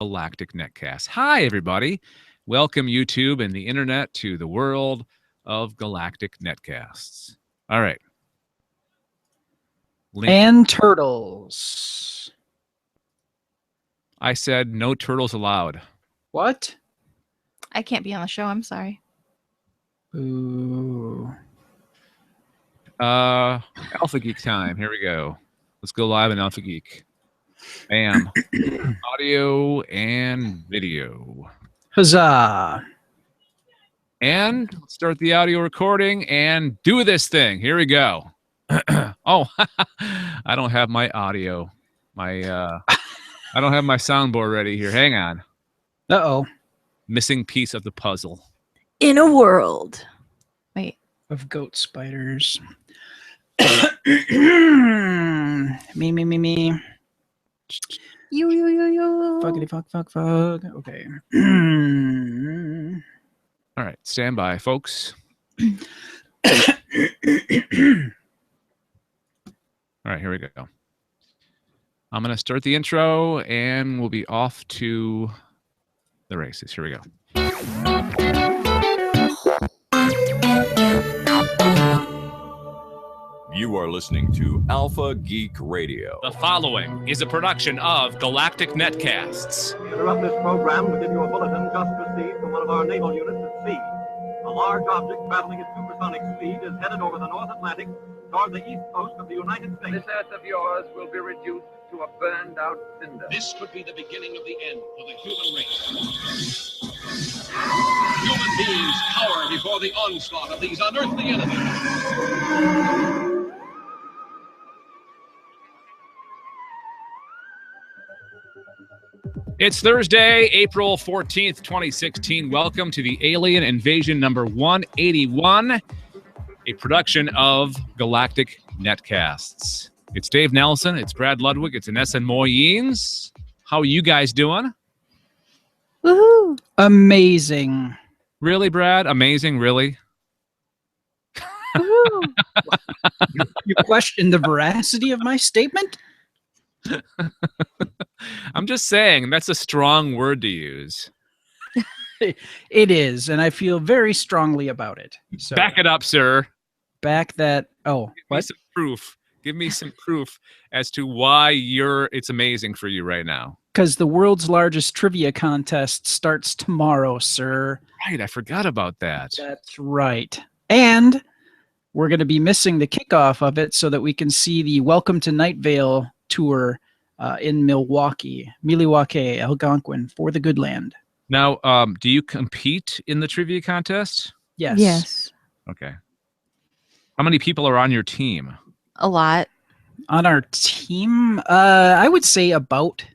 Galactic Netcast. Hi, everybody. Welcome, YouTube and the internet, to the world of Galactic Netcasts. All right. And turtles. I said no turtles allowed. What? I can't be on the show. I'm sorry. Ooh. Alpha Geek time. Here we go. Let's go live in Alpha Geek. Bam. Audio and video. Huzzah. And let's start the audio recording and do this thing. Here we go. Oh, I don't have my audio. I don't have my soundboard ready here. Hang on. Uh-oh. Missing piece of the puzzle. In a world. Wait. Of goat spiders. me. You. Fuckity fuck. Okay. All right, stand by, folks. All right, here we go. I'm going to start the intro, and we'll be off to the races. Here we go. You are listening to Alpha Geek Radio. The following is a production of Galactic Netcasts. We interrupt this program to give you a bulletin just received from one of our naval units at sea. A large object traveling at supersonic speed is headed over the North Atlantic toward the east coast of the United States. This earth of yours will be reduced to a burned-out cinder. This could be the beginning of the end for the human race. Human beings cower before the onslaught of these unearthly enemies. It's Thursday, April 14th, 2016. Welcome to the Alien Invasion number 181, a production of Galactic Netcasts. It's Dave Nelson, it's Brad Ludwig, it's Inessa Moyens. How are you guys doing? Woohoo. Amazing. Really, Brad? Amazing, really? Woohoo. You question the veracity of my statement? I'm just saying, that's a strong word to use. It is, and I feel very strongly about it. So Back it up, sir. back that. Oh, Give me what? some proof. Give me some proof as to why it's amazing for you right now. Because the world's largest trivia contest starts tomorrow, sir. Right, I forgot about that. That's right. And we're going to be missing the kickoff of it so that we can see the Welcome to Night Vale tour in Milwaukee, Algonquin, for the good land. Now, do you compete in the trivia contest? Yes. Yes. Okay. How many people are on your team? A lot. On our team, I would say about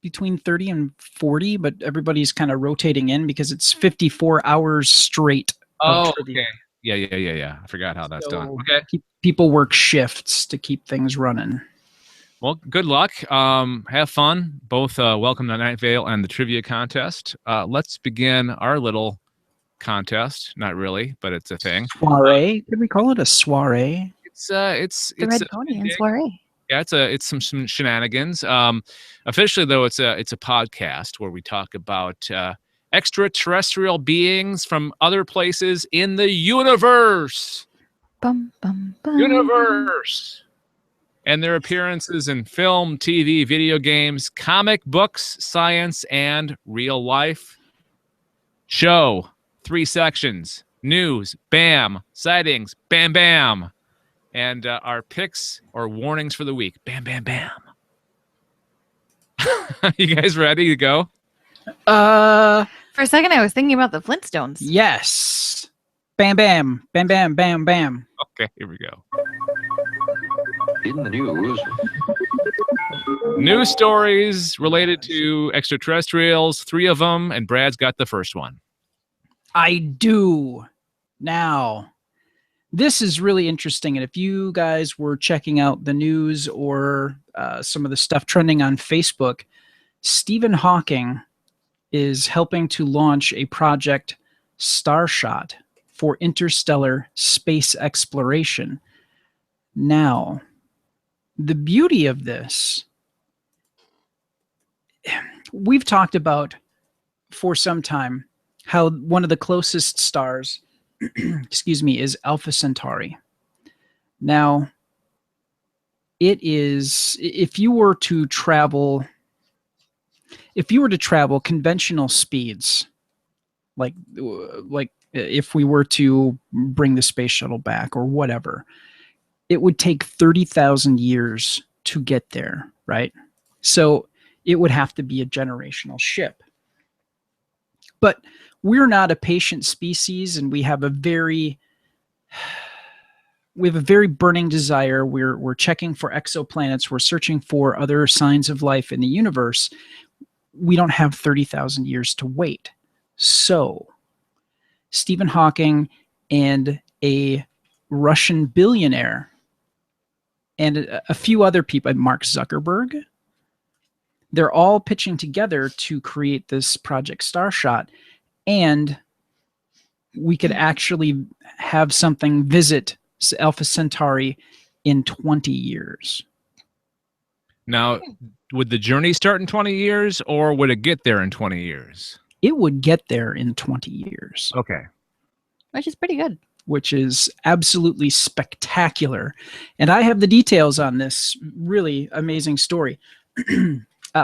between 30 and 40, but everybody's kind of rotating in because it's 54 hours straight. Oh, trivia. okay. Yeah. I forgot how that's done. So Okay. People work shifts to keep things running. Well, good luck. Have fun. Both Welcome to Night Vale and the trivia contest. Let's begin our little contest. Not really, but it's a thing. Soiree? Could we call it a soiree? It's The Red Pony and Soiree. Yeah, it's some shenanigans. Officially, though, it's a podcast where we talk about extraterrestrial beings from other places in the universe. Bum, bum, bum. Universe. And their appearances in film, TV, video games, comic books, science, and real life. Show. 3 sections. News. Bam. Sightings. Bam, bam. And our picks or warnings for the week. Bam, bam, bam. You guys ready to go? For a second, I was thinking about the Flintstones. Yes. Bam, bam. Bam, bam, bam, bam. Okay, here we go. In the news, News stories related to extraterrestrials, 3 of them, and Brad's got the first one. I do. Now, this is really interesting. And if you guys were checking out the news or some of the stuff trending on Facebook, Stephen Hawking is helping to launch a project, Starshot, for interstellar space exploration. Now, the beauty of this we've talked about for some time how one of the closest stars, excuse me, is Alpha Centauri. Now, it is, if you were to travel conventional speeds, like if we were to bring the space shuttle back or whatever, it would take 30,000 years to get there, right? So it would have to be a generational ship. But we're not a patient species, and we have a very burning desire. We're checking for exoplanets. We're searching for other signs of life in the universe. We don't have 30,000 years to wait. So Stephen Hawking and a Russian billionaire and a few other people, Mark Zuckerberg, they're all pitching together to create this Project Starshot, and we could actually have something visit Alpha Centauri in 20 years. Now, would the journey start in 20 years, or would it get there in 20 years? It would get there in 20 years. Okay. Which is pretty good. Which is absolutely spectacular. And I have the details on this really amazing story.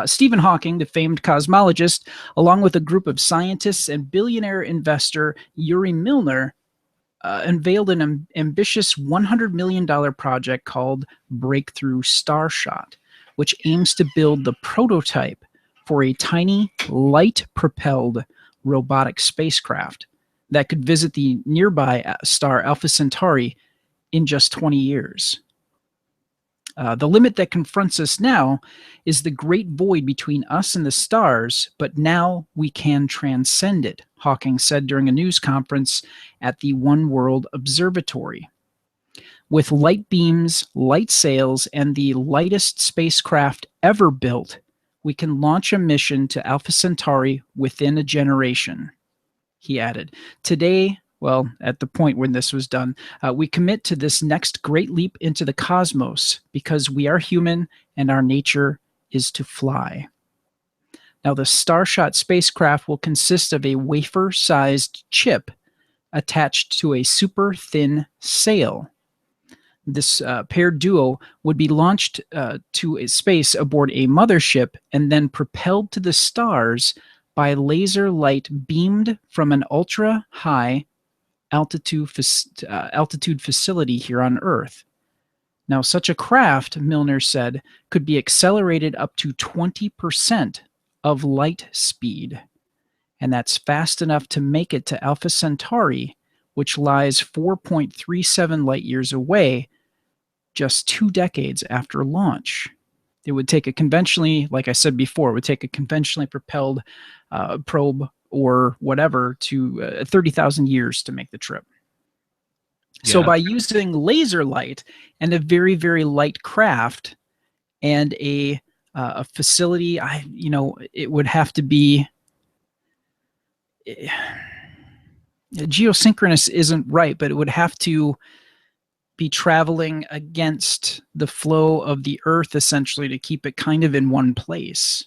Stephen Hawking, the famed cosmologist, along with a group of scientists and billionaire investor Yuri Milner, unveiled an ambitious $100 million project called Breakthrough Starshot, which aims to build the prototype for a tiny, light-propelled robotic spacecraft that could visit the nearby star Alpha Centauri in just 20 years. The limit that confronts us now is the great void between us and the stars, but now we can transcend it, Hawking said during a news conference at the One World Observatory. With light beams, light sails, and the lightest spacecraft ever built, we can launch a mission to Alpha Centauri within a generation, he added. Today, well, at the point when this was done, we commit to this next great leap into the cosmos because we are human and our nature is to fly. Now, the Starshot spacecraft will consist of a wafer-sized chip attached to a super thin sail. This paired duo would be launched to space aboard a mothership and then propelled to the stars by laser light beamed from an ultra-high altitude facility here on Earth. Now, such a craft, Milner said, could be accelerated up to 20% of light speed, and that's fast enough to make it to Alpha Centauri, which lies 4.37 light years away, just 2 decades after launch. It would take a conventionally, like I said before, it would take a conventionally propelled probe or whatever to 30,000 years to make the trip. Yeah. So by using laser light and a very, very light craft and a facility, it would have to be geosynchronous isn't right, but it would have to be traveling against the flow of the Earth essentially to keep it kind of in one place.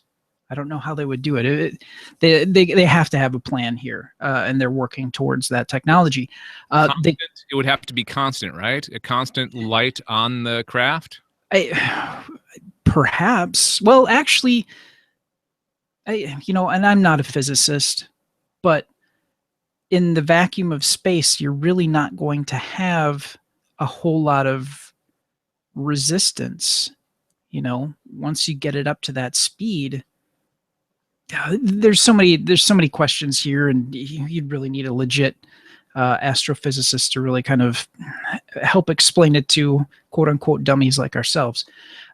I don't know how they would do it. They have to have a plan here, and they're working towards that technology. It would have to be constant, right? A constant light on the craft? Perhaps. Well, actually, and I'm not a physicist, but in the vacuum of space, you're really not going to have a whole lot of resistance. Once you get it up to that speed, there's so many questions here, and you'd really need a legit astrophysicist to really kind of help explain it to quote unquote dummies like ourselves.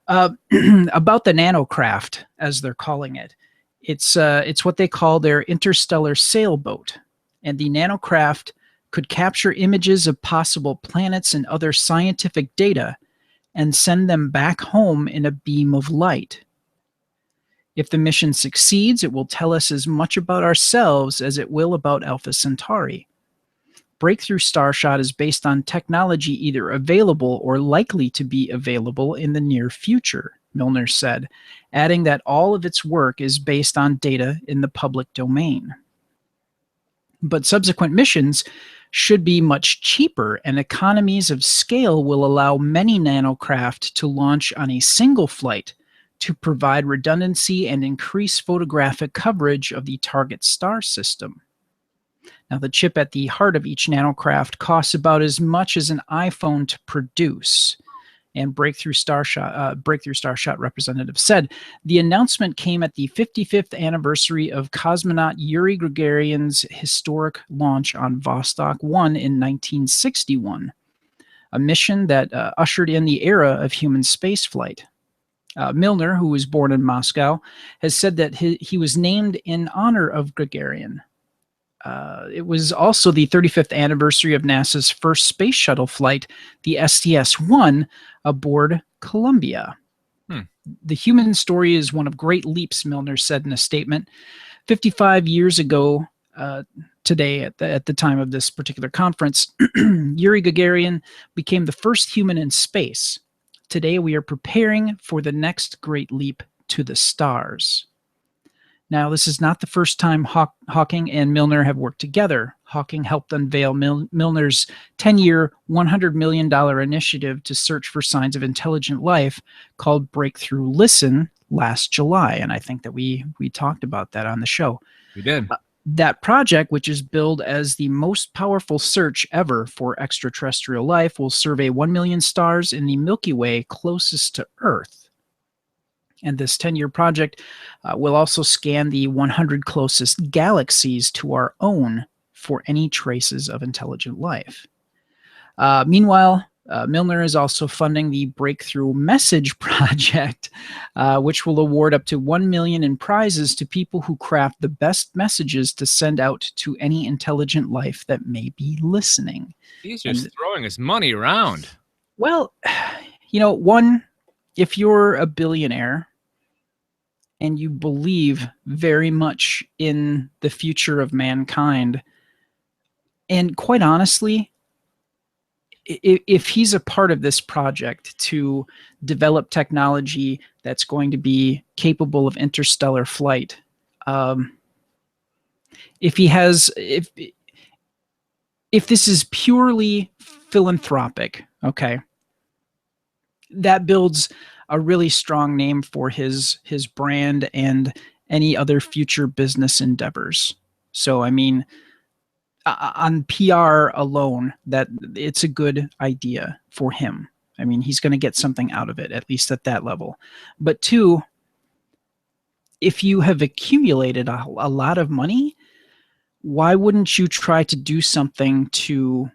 About the nanocraft, as they're calling it, it's what they call their interstellar sailboat, and the nanocraft could capture images of possible planets and other scientific data and send them back home in a beam of light. If the mission succeeds, it will tell us as much about ourselves as it will about Alpha Centauri. Breakthrough Starshot is based on technology either available or likely to be available in the near future, Milner said, adding that all of its work is based on data in the public domain. But subsequent missions should be much cheaper, and economies of scale will allow many nanocraft to launch on a single flight to provide redundancy and increase photographic coverage of the target star system. Now, the chip at the heart of each nanocraft costs about as much as an iPhone to produce. And Breakthrough Starshot representative said, the announcement came at the 55th anniversary of cosmonaut Yuri Gagarin's historic launch on Vostok 1 in 1961, a mission that ushered in the era of human spaceflight. Milner, who was born in Moscow, has said that he was named in honor of Gagarin. It was also the 35th anniversary of NASA's first space shuttle flight, the STS-1, aboard Columbia. The human story is one of great leaps, Milner said in a statement. 55 years ago today, at the time of this particular conference, Yuri Gagarin became the first human in space. Today, we are preparing for the next great leap to the stars. Now, this is not the first time Hawking and Milner have worked together. Hawking helped unveil Milner's 10-year, $100 million initiative to search for signs of intelligent life called Breakthrough Listen last July, and I think that we talked about that on the show. We did. That project, which is billed as the most powerful search ever for extraterrestrial life, will survey 1 million stars in the Milky Way closest to Earth. And this 10-year project will also scan the 100 closest galaxies to our own for any traces of intelligent life. Meanwhile, Milner is also funding the Breakthrough Message Project, which will award up to $1 million in prizes to people who craft the best messages to send out to any intelligent life that may be listening. He's just throwing his money around. Well, if you're a billionaire and you believe very much in the future of mankind, and quite honestly, if he's a part of this project to develop technology that's going to be capable of interstellar flight, if this is purely philanthropic, okay, that builds a really strong name for his brand and any other future business endeavors. So, I mean, on PR alone, that it's a good idea for him. I mean, he's going to get something out of it, at least at that level. But two, if you have accumulated a lot of money, why wouldn't you try to do something to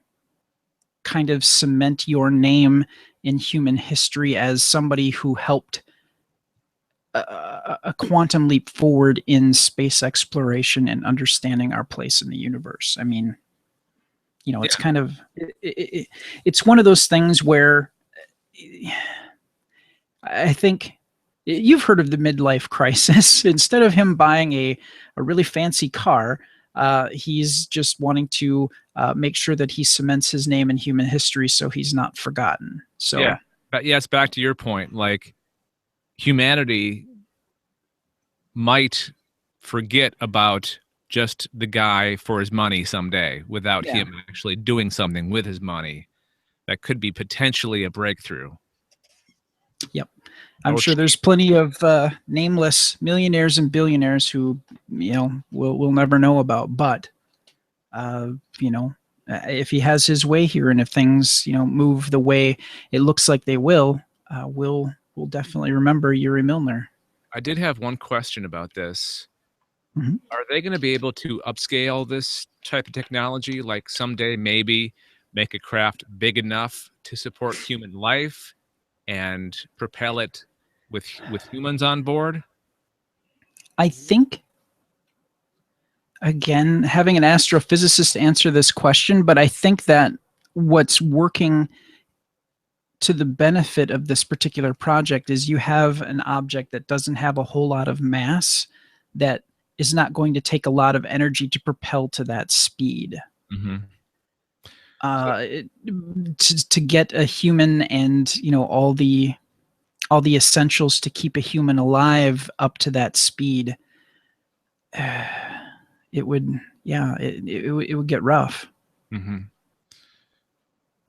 kind of cement your name in human history as somebody who helped a quantum leap forward in space exploration and understanding our place in the universe? I mean, it's kind of, it's one of those things where I think you've heard of the midlife crisis. Instead of him buying a really fancy car, he's just wanting to make sure that he cements his name in human history so he's not forgotten. So yeah, it's back to your point. Like, humanity might forget about just the guy for his money someday without him actually doing something with his money that could be potentially a breakthrough. Yep. I'm sure there's plenty of nameless millionaires and billionaires who, we'll never know about. But, if he has his way here and if things, move the way it looks like they will, we'll definitely remember Yuri Milner. I did have one question about this. Mm-hmm. Are they going to be able to upscale this type of technology? Like someday maybe make a craft big enough to support human life and propel it with humans on board? I think, again, having an astrophysicist answer this question, but I think that what's working to the benefit of this particular project is you have an object that doesn't have a whole lot of mass, that is not going to take a lot of energy to propel to that speed. Mm-hmm. To get a human and all the all the essentials to keep a human alive up to that speed, it would get rough. Mm-hmm.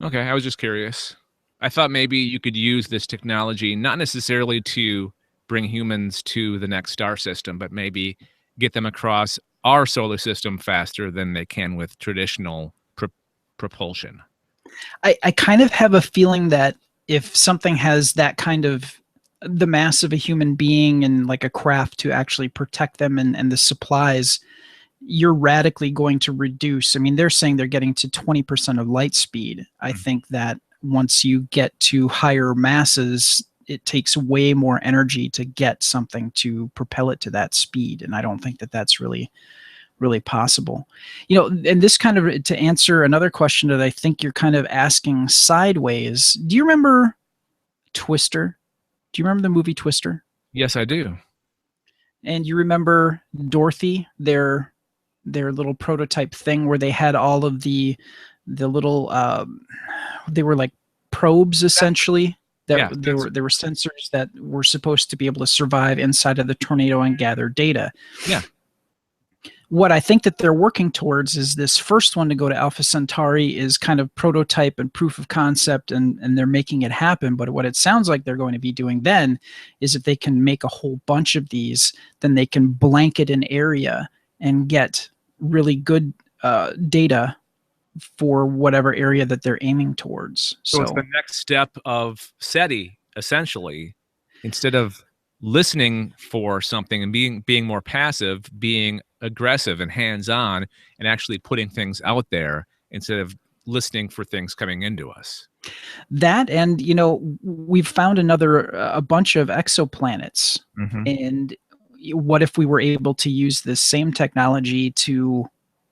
Okay, I was just curious. I thought maybe you could use this technology not necessarily to bring humans to the next star system, but maybe get them across our solar system faster than they can with traditional propulsion. I kind of have a feeling that if something has that kind of the mass of a human being and like a craft to actually protect them and the supplies, you're radically going to reduce. I mean, they're saying they're getting to 20% of light speed. I think that once you get to higher masses, it takes way more energy to get something to propel it to that speed. And I don't think that that's really possible. You know, and this kind of, to answer another question that I think you're kind of asking sideways, do you remember Twister? Do you remember the movie Twister? Yes, I do. And you remember Dorothy, their little prototype thing where they had all of the little they were like probes essentially that there were sensors that were supposed to be able to survive inside of the tornado and gather data. Yeah. What I think that they're working towards is this first one to go to Alpha Centauri is kind of prototype and proof of concept, and they're making it happen. But what it sounds like they're going to be doing then is if they can make a whole bunch of these, then they can blanket an area and get really good data for whatever area that they're aiming towards. So it's the next step of SETI, essentially. Instead of listening for something and being more passive, being aggressive and hands-on, and actually putting things out there instead of listening for things coming into us. That, and you know, we've found a bunch of exoplanets. And what if we were able to use this same technology to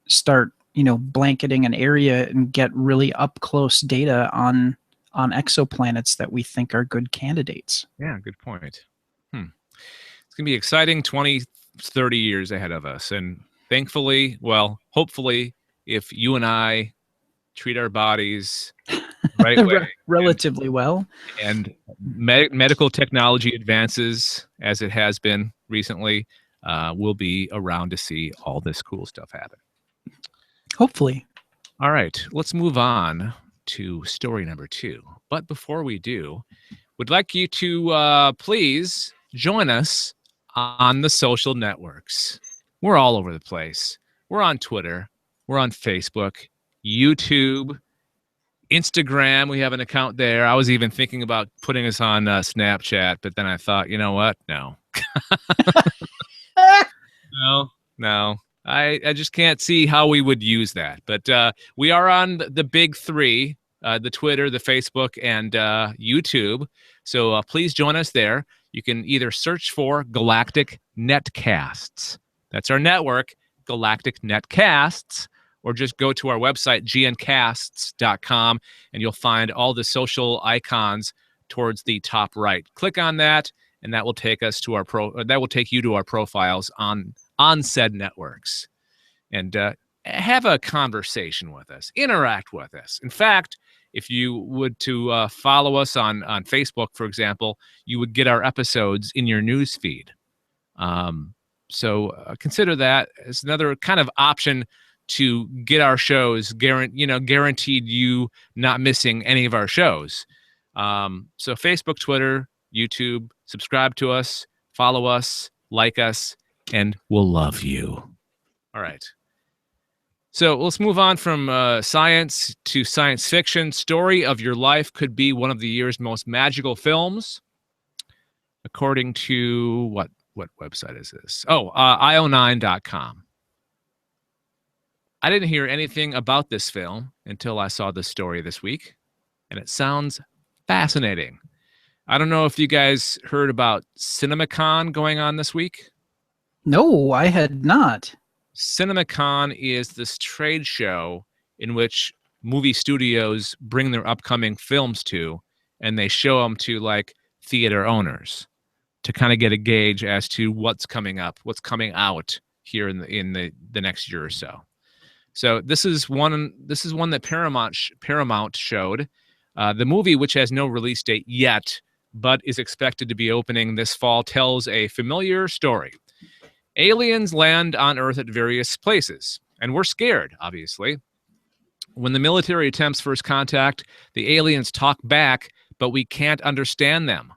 start, you know, blanketing an area and get really up close data on exoplanets that we think are good candidates? Yeah, good point. It's going to be exciting 20, 30 years ahead of us. And thankfully, well, hopefully, if you and I treat our bodies right way, relatively well, and medical technology advances as it has been recently, we'll be around to see all this cool stuff happen. Hopefully. All right, let's move on to story number 2. But before we do, would like you to please join us on the social networks. We're all over the place. We're on Twitter. We're on Facebook, YouTube, Instagram. We have an account there. I was even thinking about putting us on Snapchat, but then I thought, you know what? No. No. I just can't see how we would use that. But we are on the big 3, the Twitter, the Facebook, and YouTube. So please join us there. You can either search for Galactic Netcasts. That's our network, Galactic Netcasts, or just go to our website, gncasts.com, and you'll find all the social icons towards the top right. Click on that, and that will take us to you to our profiles on said networks. And have a conversation with us, interact with us. In fact, if you would to follow us on Facebook, for example, you would get our episodes in your news feed. So consider that as another kind of option to get our shows guaranteed you not missing any of our shows. So Facebook, Twitter, YouTube, subscribe to us, follow us, like us, and we'll love you. All right. So let's move on from science to science fiction. Story of Your Life could be one of the year's most magical films, according to what website is this? Oh, io9.com. I didn't hear anything about this film until I saw this story this week, and it sounds fascinating. I don't know if you guys heard about CinemaCon going on this week. No, I had not. CinemaCon is this trade show in which movie studios bring their upcoming films to, and they show them to like theater owners to kind of get a gauge as to what's coming up, what's coming out here in the next year or so. So this is one that Paramount showed. The movie, which has no release date yet, but is expected to be opening this fall, tells a familiar story. Aliens land on Earth at various places, and we're scared, obviously. When the military attempts first contact, the aliens talk back, but we can't understand them.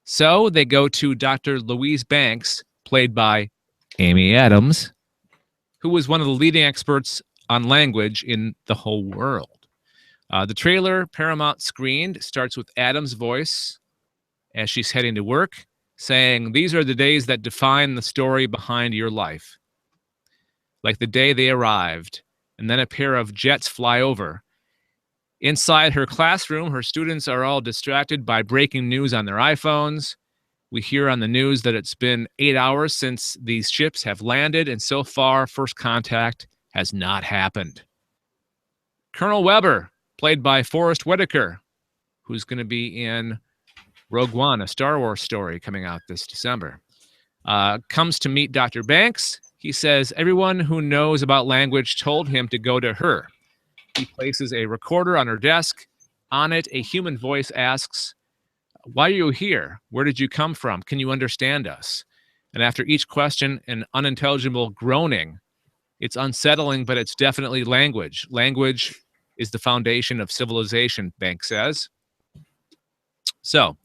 So they go to Dr. Louise Banks, played by Amy Adams, who was one of the leading experts on language in the whole world. The trailer Paramount screened starts with Adams' voice as she's heading to work, saying, "These are the days that define the story behind your life. Like the day they arrived, and then a pair of jets fly over. Inside her classroom, her students are all distracted by breaking news on their iPhones. We hear on the news that it's been 8 hours since these ships have landed, and so far, first contact has not happened." Colonel Weber, played by Forrest Whitaker, who's going to be in Rogue One, a Star Wars story coming out this December, comes to meet Dr. Banks. He says everyone who knows about language told him to go to her. He places a recorder on her desk. On it, a human voice asks, "Why are you here? Where did you come from? Can you understand us?" And after each question, an unintelligible groaning. It's unsettling, but it's definitely language. Language is the foundation of civilization, Banks says. So,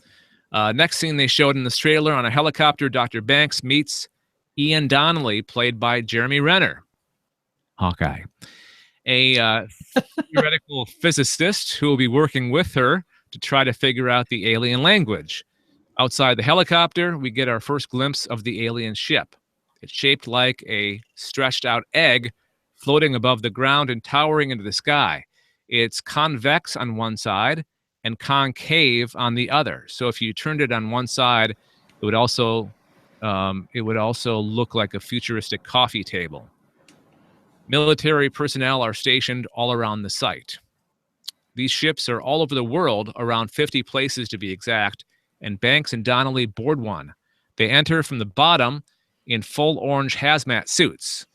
next scene they showed in this trailer, on a helicopter, Dr. Banks meets Ian Donnelly, played by Jeremy Renner, Hawkeye, a theoretical physicist who will be working with her to try to figure out the alien language. Outside the helicopter, we get our first glimpse of the alien ship. It's shaped like a stretched out egg floating above the ground and towering into the sky. It's convex on one side and concave on the other. So if you turned it on one side, it would also look like a futuristic coffee table. Military personnel are stationed all around the site. These ships are all over the world, around 50 places to be exact, and Banks and Donnelly board one. They enter from the bottom in full orange hazmat suits.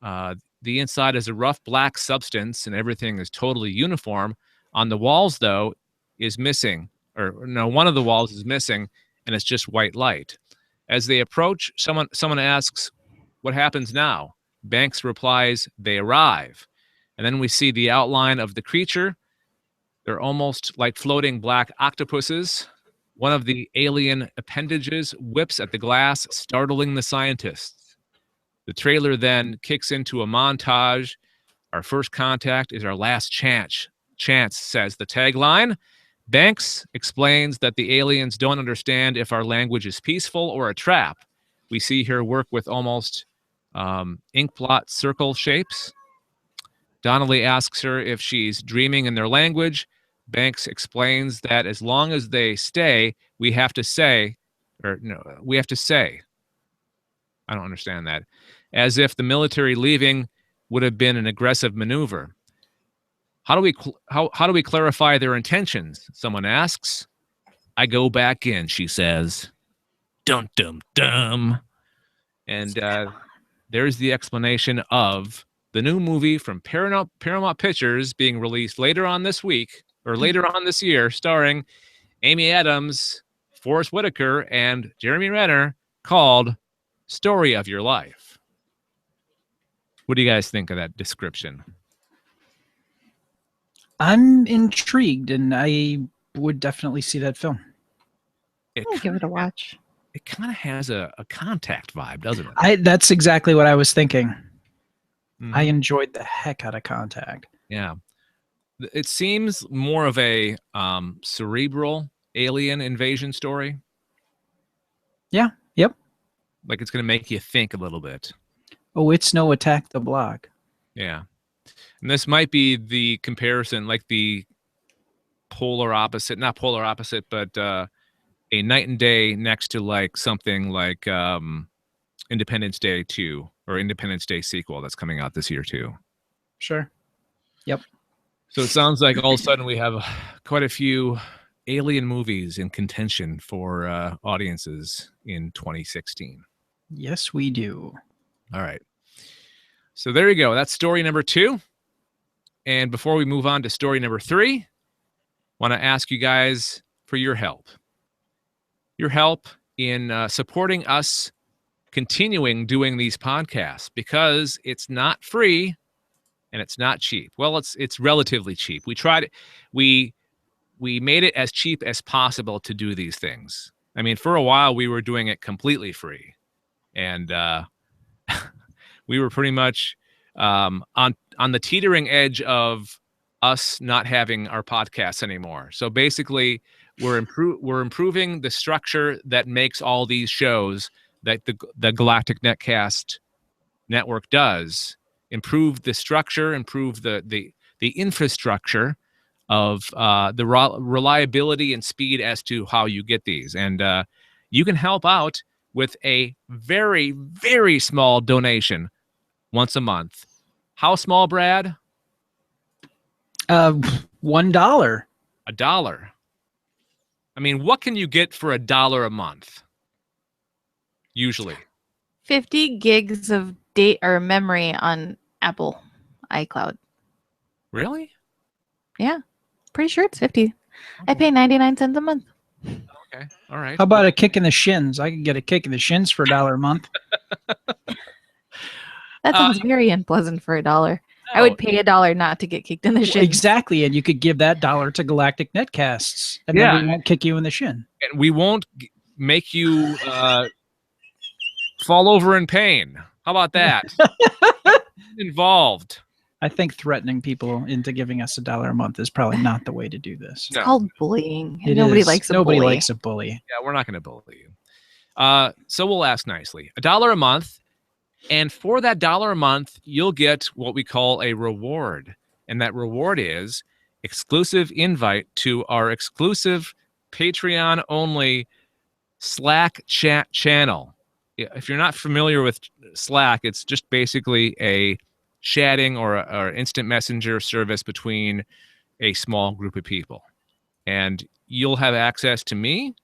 The inside is a rough black substance, and everything is totally uniform. On the walls, though, is missing, or no, one of the walls is missing, and it's just white light. As they approach, someone asks, "What happens now?" Banks replies, "They arrive." And then we see the outline of the creature. They're almost like floating black octopuses. One of the alien appendages whips at the glass, startling the scientists. The trailer then kicks into a montage. Our first contact is our last chance, says the tagline. Banks explains that the aliens don't understand if our language is peaceful or a trap. We see her work with almost ink blot circle shapes. Donnelly asks her if she's dreaming in their language. Banks explains that as long as they stay, we have to say. I don't understand that. As if the military leaving would have been an aggressive maneuver. How do we clarify their intentions? Someone asks. I go back in, she says. Dum dum dum. And there's the explanation of the new movie from Paramount Pictures being released later on this week, or later on this year, starring Amy Adams, Forrest Whitaker, and Jeremy Renner, called Story of Your Life. What do you guys think of that description? I'm intrigued, and I would definitely see that film. I'll give it a watch. It kind of has a Contact vibe, doesn't it? That's exactly what I was thinking. Mm-hmm. I enjoyed the heck out of Contact. Yeah. It seems more of a cerebral alien invasion story. Yeah. Yep. Like it's going to make you think a little bit. Oh, it's no Attack the Block. Yeah. And this might be the comparison, like the polar opposite, not polar opposite, but a night and day next to like something like Independence Day 2 or Independence Day sequel that's coming out this year too. Sure. Yep. So it sounds like all of a sudden we have quite a few alien movies in contention for audiences in 2016. Yes, we do. All right. So there you go. That's story number 2. And before we move on to story number 3, I want to ask you guys for your help. your help in supporting us continuing doing these podcasts, because it's not free and it's not cheap. Well, it's relatively cheap. We made it as cheap as possible to do these things. I mean, for a while we were doing it completely free, and we were pretty much on the teetering edge of us not having our podcasts anymore. So basically, we're improving the structure that makes all these shows that the Galactic Netcast network does. Improve the structure, improve the infrastructure of the reliability and speed as to how you get these. And you can help out with a very, very small donation once a month. How small, Brad? $1. $1. I mean, what can you get for $1 a month? Usually 50 gigs of data or memory on Apple iCloud. Really? Yeah, pretty sure it's 50. I pay 99 cents a month. Okay, all right. How about a kick in the shins? I can get a kick in the shins for $1 a month. That sounds very unpleasant for $1. I would pay $1 not to get kicked in the shin. Exactly, and you could give that $1 to Galactic Netcasts, and then we won't kick you in the shin. And we won't make you fall over in pain. How about that? Involved. I think threatening people into giving us $1 a month is probably not the way to do this. It's called bullying. Nobody likes a Nobody bully. likes a bully. Yeah, we're not going to bully you. So we'll ask nicely. $1 a month. And for that $1 a month, you'll get what we call a reward. And that reward is exclusive invite to our exclusive Patreon-only Slack chat channel. If you're not familiar with Slack, it's just basically a chatting or instant messenger service between a small group of people. And you'll have access to me,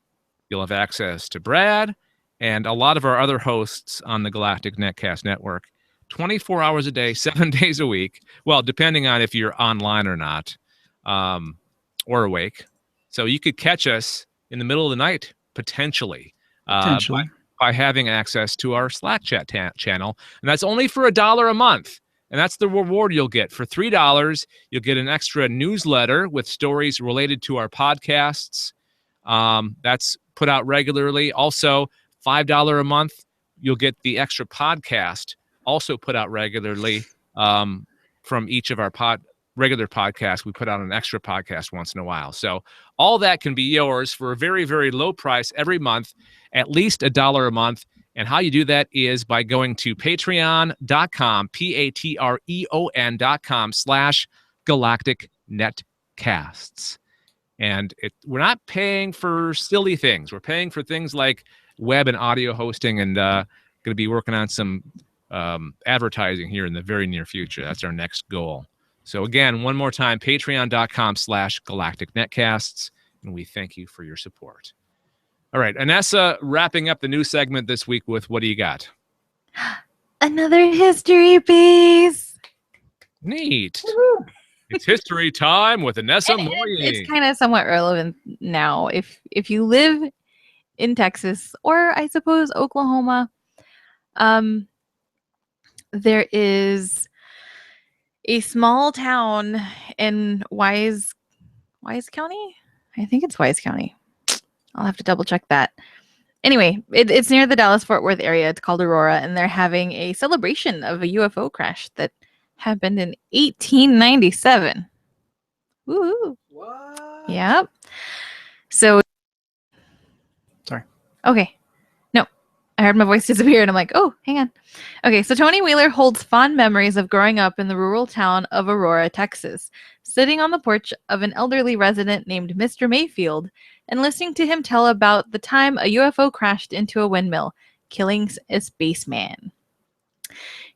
you'll have access to Brad, and a lot of our other hosts on the Galactic Netcast Network, 24 hours a day, 7 days a week. Well, depending on if you're online or not, or awake. So you could catch us in the middle of the night, potentially. By having access to our Slack chat channel. And that's only for $1 a month. And that's the reward you'll get. For $3, you'll get an extra newsletter with stories related to our podcasts. That's put out regularly. Also, $5 a month, you'll get the extra podcast, also put out regularly from each of our regular podcasts. We put out an extra podcast once in a while. So all that can be yours for a very, very low price every month, at least $1 a month. And how you do that is by going to patreon.com, patreon.com/Galactic Netcasts. And we're not paying for silly things. We're paying for things like web and audio hosting, and going to be working on some advertising here in the very near future. That's our next goal. So again, one more time, patreon.com/Galactic Netcasts, and we thank you for your support. All right, Anessa, wrapping up the news segment this week with what do you got? Another history piece. Neat. Woo-hoo. It's history time with Anessa Moying. It's kind of somewhat relevant now. If you live in Texas or I suppose Oklahoma, there is a small town in Wise County. I think it's Wise County. I'll have to double check that. Anyway, it's near the Dallas-Fort Worth area. It's called Aurora, and they're having a celebration of a UFO crash that happened in 1897. Woohoo! What? Yep. So, sorry. Okay. No, I heard my voice disappear, and I'm like, oh, hang on. Okay, so Tony Wheeler holds fond memories of growing up in the rural town of Aurora, Texas, sitting on the porch of an elderly resident named Mr. Mayfield and listening to him tell about the time a UFO crashed into a windmill, killing a spaceman.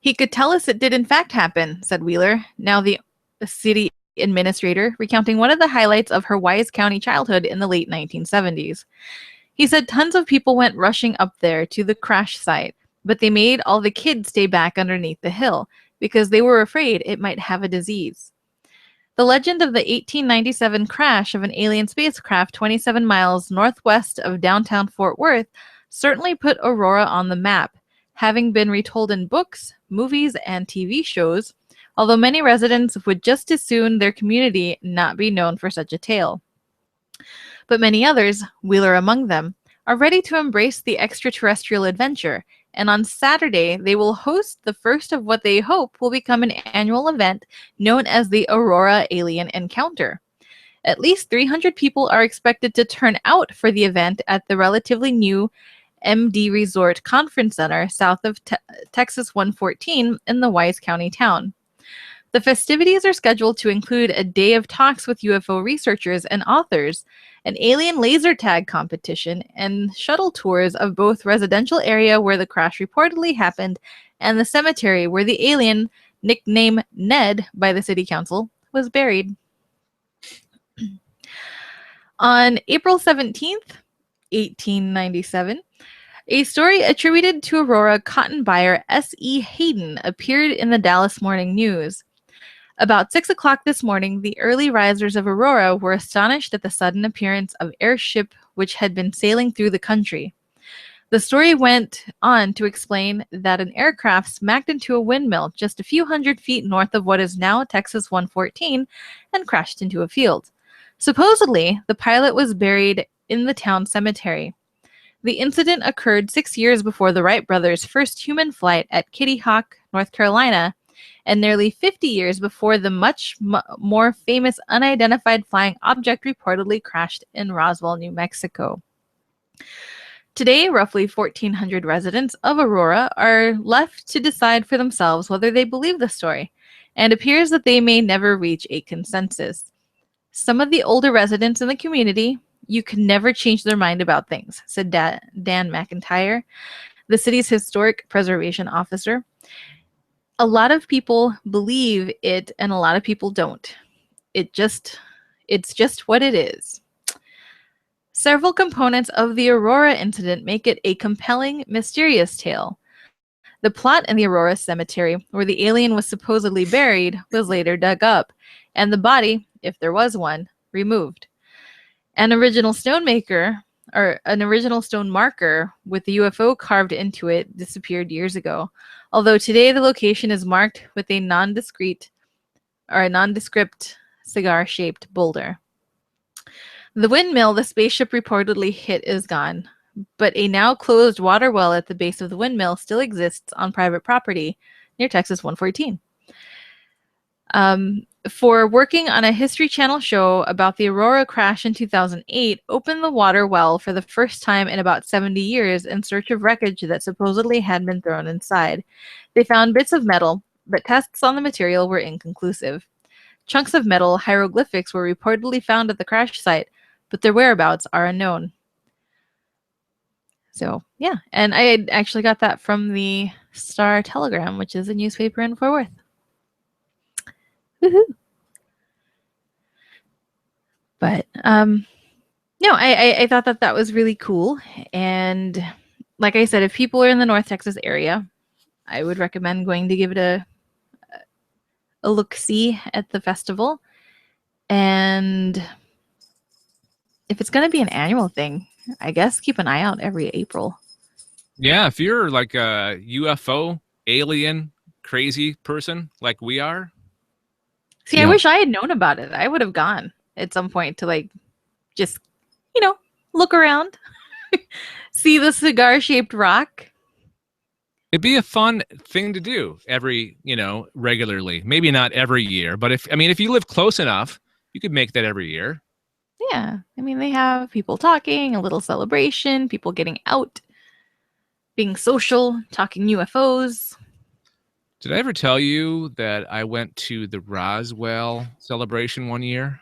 He could tell us it did in fact happen, said Wheeler, now the city administrator, recounting one of the highlights of her Wise County childhood in the late 1970s. He said tons of people went rushing up there to the crash site, but they made all the kids stay back underneath the hill because they were afraid it might have a disease. The legend of the 1897 crash of an alien spacecraft 27 miles northwest of downtown Fort Worth certainly put Aurora on the map, having been retold in books, movies, and TV shows, although many residents would just as soon their community not be known for such a tale. But many others, Wheeler among them, are ready to embrace the extraterrestrial adventure, and on Saturday they will host the first of what they hope will become an annual event known as the Aurora Alien Encounter. At least 300 people are expected to turn out for the event at the relatively new MD Resort Conference Center south of Texas 114 in the Wise County town. The festivities are scheduled to include a day of talks with UFO researchers and authors, an alien laser tag competition, and shuttle tours of both residential area where the crash reportedly happened and the cemetery where the alien, nicknamed Ned by the city council, was buried. On April 17th, 1897, a story attributed to Aurora cotton buyer S.E. Hayden appeared in the Dallas Morning News. About 6 o'clock this morning, the early risers of Aurora were astonished at the sudden appearance of airship which had been sailing through the country. The story went on to explain that an aircraft smacked into a windmill just a few hundred feet north of what is now Texas 114 and crashed into a field. Supposedly, the pilot was buried in the town cemetery. The incident occurred 6 years before the Wright brothers' first human flight at Kitty Hawk, North Carolina, and nearly 50 years before the much more famous unidentified flying object reportedly crashed in Roswell, New Mexico. Today, roughly 1,400 residents of Aurora are left to decide for themselves whether they believe the story, and it appears that they may never reach a consensus. Some of the older residents in the community, "You can never change their mind about things," said Dan McIntyre, the city's historic preservation officer. A lot of people believe it and a lot of people don't. It's just what it is. Several components of the Aurora incident make it a compelling, mysterious tale. The plot in the Aurora cemetery, where the alien was supposedly buried, was later dug up, and the body, if there was one, removed. An original stone marker with the UFO carved into it disappeared years ago, although today the location is marked with a nondescript cigar-shaped boulder. The windmill the spaceship reportedly hit is gone, but a now closed water well at the base of the windmill still exists on private property near Texas 114. For working on a History Channel show about the Aurora crash in 2008, opened the water well for the first time in about 70 years in search of wreckage that supposedly had been thrown inside. They found bits of metal, but tests on the material were inconclusive. Chunks of metal hieroglyphics were reportedly found at the crash site, but their whereabouts are unknown. So, yeah. And I actually got that from the Star Telegram, which is a newspaper in Fort Worth. Woohoo. But no, I thought that was really cool. And like I said, if people are in the North Texas area, I would recommend going to give it a look-see at the festival. And if it's going to be an annual thing, I guess keep an eye out every April. Yeah, if you're like a UFO, alien, crazy person like we are. See, I wish I had known about it. I would have gone at some point to like just, look around, see the cigar-shaped rock. It'd be a fun thing to do regularly. Maybe not every year, but if you live close enough, you could make that every year. Yeah. They have people talking, a little celebration, people getting out, being social, talking UFOs. Did I ever tell you that I went to the Roswell celebration one year?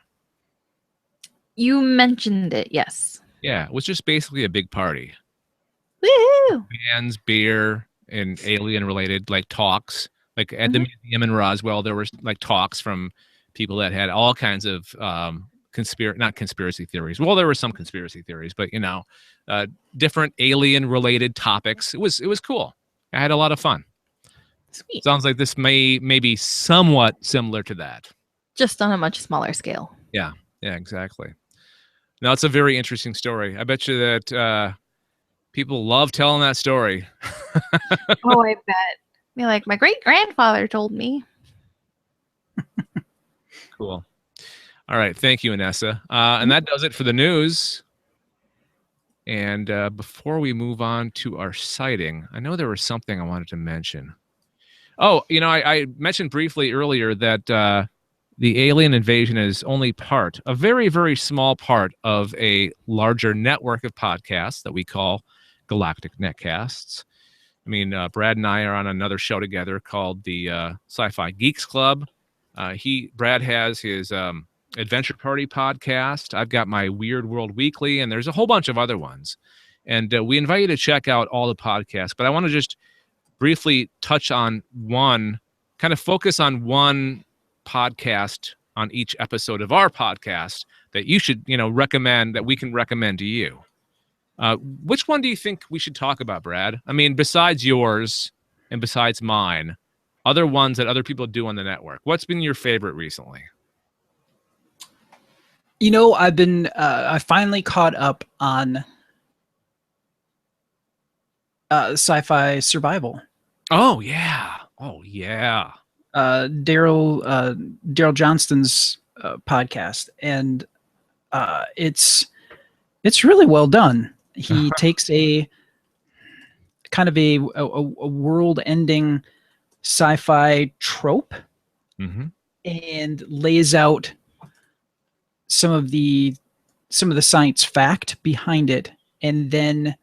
You mentioned it, yes. Yeah, it was just basically a big party. Woo! Bands, beer, and alien-related talks. Like at the museum in Roswell, there were talks from people that had all kinds of not conspiracy theories. Well, there were some conspiracy theories, but different alien-related topics. It was cool. I had a lot of fun. Sweet. Sounds like this may be somewhat similar to that. just on a much smaller scale. Yeah, exactly. Now, it's a very interesting story. I bet you that people love telling that story. Oh, I bet. Be like, my great grandfather told me. Cool. All right. Thank you, Inessa. And that does it for the news. And before we move on to our sighting, I know there was something I wanted to mention. Oh, I mentioned briefly earlier that the alien invasion is only a very, very small part of a larger network of podcasts that we call Galactic Netcasts. I mean, Brad and I are on another show together called the Sci-Fi Geeks Club. Brad has his Adventure Party podcast. I've got my Weird World Weekly, and there's a whole bunch of other ones. And we invite you to check out all the podcasts. But I want to just briefly touch on kind of focus on one podcast on each episode of our podcast that you should, recommend, that we can recommend to you. Which one do you think we should talk about, Brad? I mean, besides yours and besides mine, other ones that other people do on the network. What's been your favorite recently? I finally caught up on Sci-Fi Survival. Oh yeah. Daryl Johnston's podcast, and it's really well done. He takes a kind of a world-ending sci-fi trope and lays out some of the science fact behind it, and then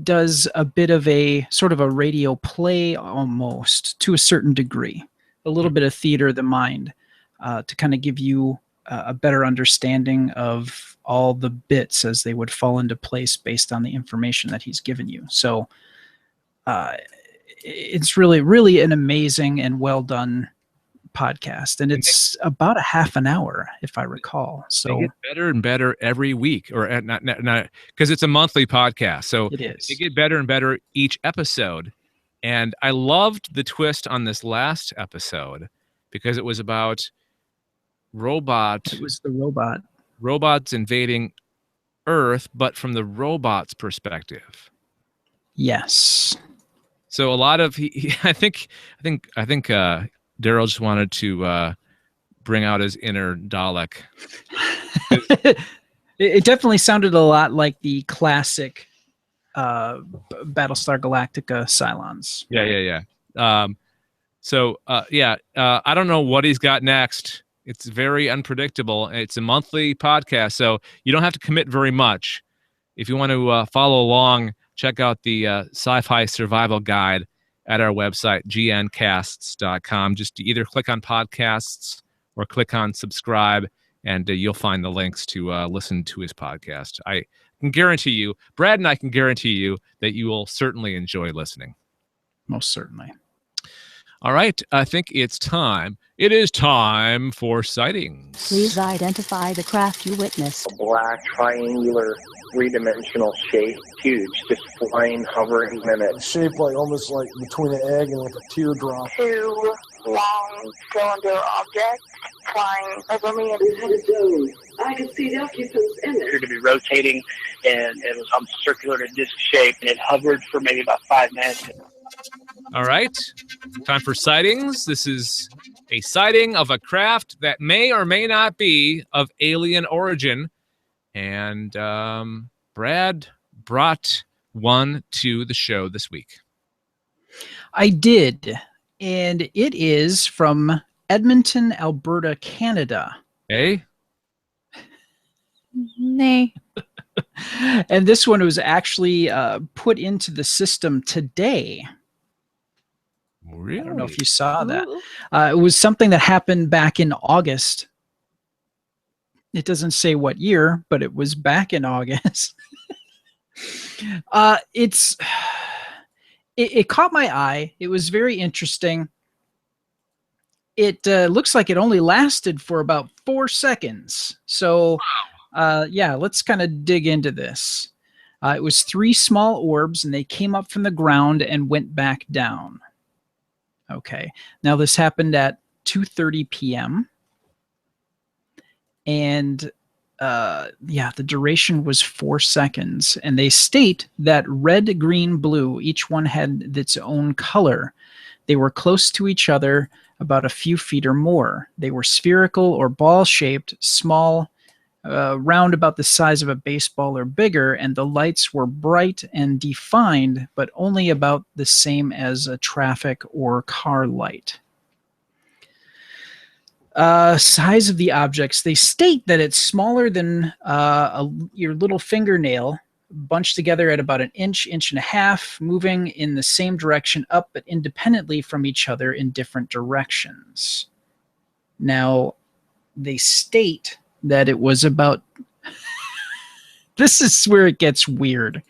does a bit of a sort of a radio play almost to a certain degree, a little bit of theater of the mind to kind of give you a better understanding of all the bits as they would fall into place based on the information that he's given you. So it's really, really an amazing and well done podcast, and it's about a half an hour, if I recall. So they get better and better every week, or not because it's a monthly podcast. So it is. They get better and better each episode. And I loved the twist on this last episode because it was about robots invading Earth, but from the robot's perspective. Yes. So a lot of I think Daryl just wanted to bring out his inner Dalek. It definitely sounded a lot like the classic Battlestar Galactica Cylons. Yeah. I don't know what he's got next. It's very unpredictable. It's a monthly podcast, so you don't have to commit very much. If you want to follow along, check out the Sci-Fi Survival Guide at our website, gncasts.com. Just either click on podcasts or click on subscribe, and you'll find the links to listen to his podcast. I can guarantee you, Brad and I can guarantee you that you will certainly enjoy listening. Most certainly. All right, I think it's time. It is time for sightings. Please identify the craft you witnessed. A black, triangular, three-dimensional shape, huge, just flying, hovering in it. Shaped like almost like between an egg and like a teardrop. Two long cylinder objects flying over me. It had its own. I could see the occupants in it. It appeared to be rotating, and it was circular in disc shape, and it hovered for maybe about 5 minutes. All right, time for sightings. This is a sighting of a craft that may or may not be of alien origin. And Brad brought one to the show this week. I did, and it is from Edmonton, Alberta, Canada. Hey? Nay. And this one was actually put into the system today. Really? I don't know if you saw that. It was something that happened back in August. It doesn't say what year, but it was back in August. It caught my eye. It was very interesting. It looks like it only lasted for about 4 seconds. So, yeah, let's kind of dig into this. It was 3 small orbs, and they came up from the ground and went back down. Okay. Now, this happened at 2:30 p.m. And the duration was 4 seconds. And they state that red, green, blue, each one had its own color. They were close to each other, about a few feet or more. They were spherical or ball-shaped, small, round about the size of a baseball or bigger, and the lights were bright and defined, but only about the same as a traffic or car light. Size of the objects. They state that it's smaller than your little fingernail, bunched together at about an inch, inch and a half, moving in the same direction up, but independently from each other in different directions. Now, they state that it was about... This is where it gets weird.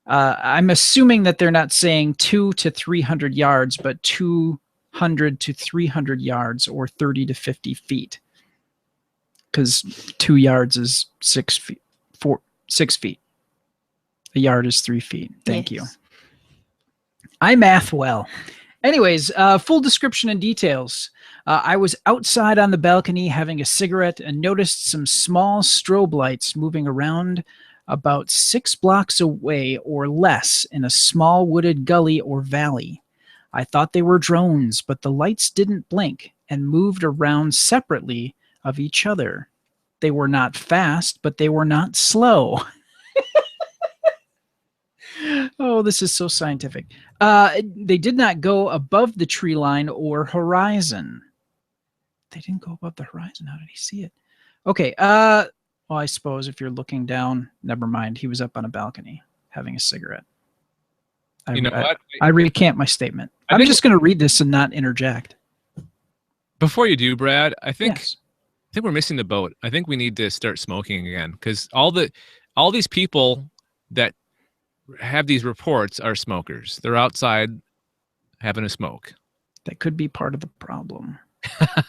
I'm assuming that they're not saying 200 to 300 yards, but 200 to 300 yards, or 30 to 50 feet. Because 2 yards is 6 feet. 6 feet. A yard is 3 feet. Thank you. I math well. Anyways, full description and details. I was outside on the balcony having a cigarette and noticed some small strobe lights moving around about 6 blocks away or less in a small wooded gully or valley. I thought they were drones, but the lights didn't blink and moved around separately of each other. They were not fast, but they were not slow. Oh, this is so scientific. They did not go above the tree line or horizon. They didn't go above the horizon. How did he see it? Okay. Well, I suppose if you're looking down, never mind. He was up on a balcony having a cigarette. You know what? I recant my statement. I'm just going to read this and not interject. Before you do, Brad, I think we're missing the boat. I think we need to start smoking again, because all these people that have these reports are smokers. They're outside having a smoke. That could be part of the problem.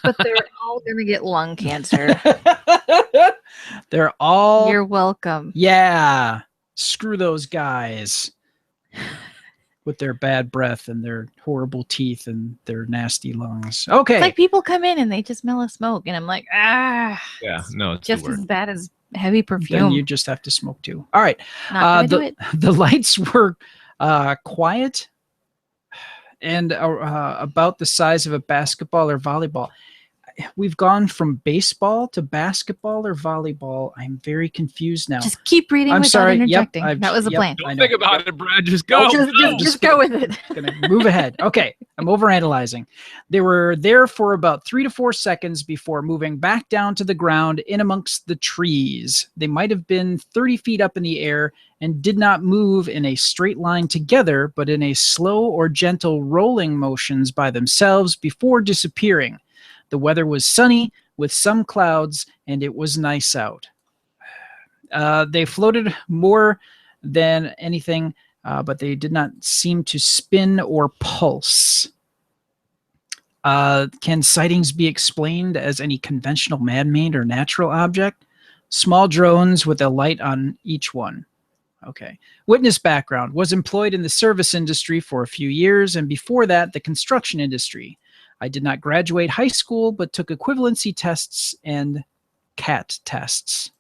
But they're all going to get lung cancer. They're all... You're welcome. Yeah. Screw those guys. With their bad breath and their horrible teeth and their nasty lungs. Okay. It's like people come in and they just smell a smoke. And I'm like, ah. Yeah, no, it's just as bad as heavy perfume. Then you just have to smoke too. All right. Not gonna do it. The lights were quiet and about the size of a basketball or volleyball. We've gone from baseball to basketball or volleyball. I'm very confused now. Just keep reading without interjecting. That was the plan. Don't think about it, Brad. Just go. Just go with it. Gonna move ahead. Okay, I'm overanalyzing. They were there for about 3 to 4 seconds before moving back down to the ground in amongst the trees. They might have been 30 feet up in the air and did not move in a straight line together, but in a slow or gentle rolling motions by themselves before disappearing. The weather was sunny with some clouds, and it was nice out. They floated more than anything, but they did not seem to spin or pulse. Can sightings be explained as any conventional man-made or natural object? Small drones with a light on each one. Okay. Witness background. Was employed in the service industry for a few years, and before that, the construction industry. I did not graduate high school, but took equivalency tests and CAT tests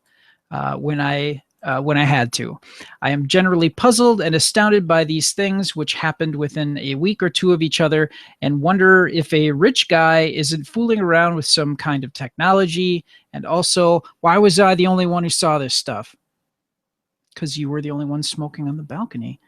when I had to. I am generally puzzled and astounded by these things, which happened within a week or two of each other, and wonder if a rich guy isn't fooling around with some kind of technology. And also, why was I the only one who saw this stuff? Because you were the only one smoking on the balcony.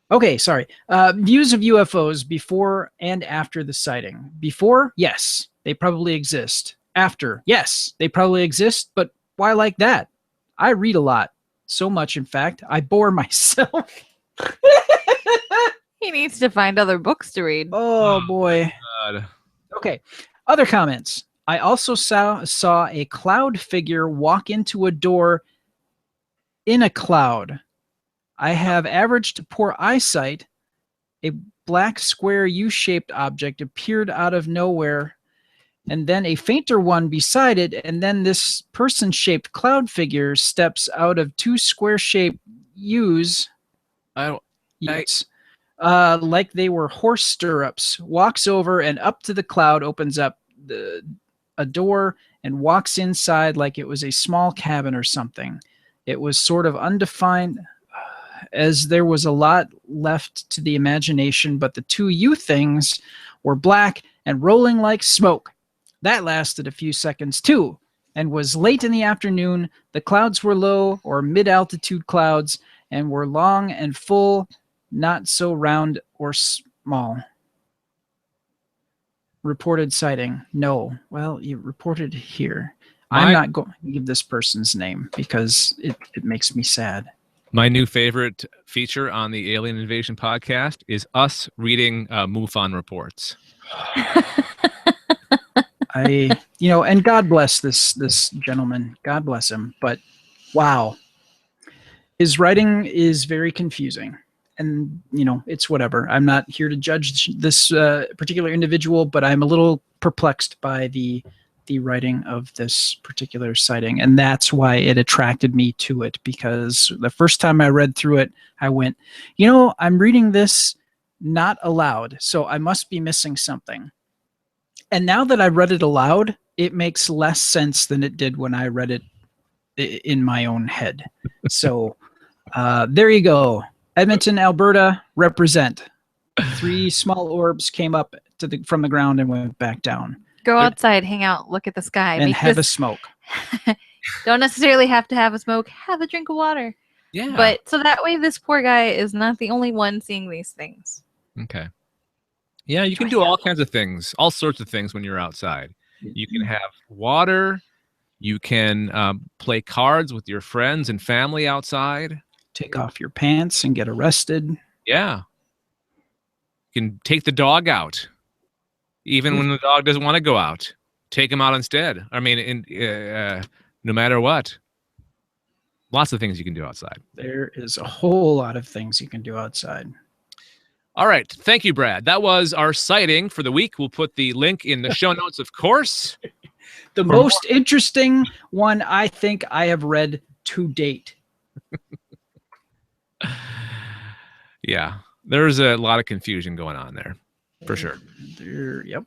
Okay, sorry. Views of UFOs before and after the sighting. Before, yes, they probably exist. After, yes, they probably exist, but why like that? I read a lot. So much, in fact, I bore myself. He needs to find other books to read. Oh, boy. God. Okay, other comments. I also saw a cloud figure walk into a door in a cloud. I have average to poor eyesight. A black square U-shaped object appeared out of nowhere, and then a fainter one beside it, and then this person-shaped cloud figure steps out of 2 square-shaped U's. Like they were horse stirrups, walks over and up to the cloud, opens up a door, and walks inside like it was a small cabin or something. It was sort of undefined, as there was a lot left to the imagination, but the two you things were black and rolling like smoke. That lasted a few seconds too, and was late in the afternoon. The clouds were low or mid-altitude clouds and were long and full, not so round or small. Reported sighting. No. Well, you reported here. I'm not going to give this person's name because it makes me sad. My new favorite feature on the Alien Invasion podcast is us reading MUFON reports. And God bless this gentleman. God bless him. But wow. His writing is very confusing. And, it's whatever. I'm not here to judge this particular individual, but I'm a little perplexed by the writing of this particular sighting. And that's why it attracted me to it, because the first time I read through it, I went, I'm reading this not aloud, so I must be missing something. And now that I read it aloud, it makes less sense than it did when I read it in my own head. So there you go. Edmonton, Alberta, represent. 3 small orbs came up from the ground and went back down. Go outside, hang out, look at the sky. And have a smoke. Don't necessarily have to have a smoke. Have a drink of water. Yeah. But so that way this poor guy is not the only one seeing these things. Okay. Yeah, you can do all kinds of things, all sorts of things when you're outside. You can have water. You can play cards with your friends and family outside. Take off your pants and get arrested. Yeah. You can take the dog out. Even when the dog doesn't want to go out. Take him out instead. I mean, no matter what. Lots of things you can do outside. There is a whole lot of things you can do outside. All right. Thank you, Brad. That was our sighting for the week. We'll put the link in the show notes, of course. The most interesting one I think I have read to date. Yeah. There's a lot of confusion going on there, for sure. Yep.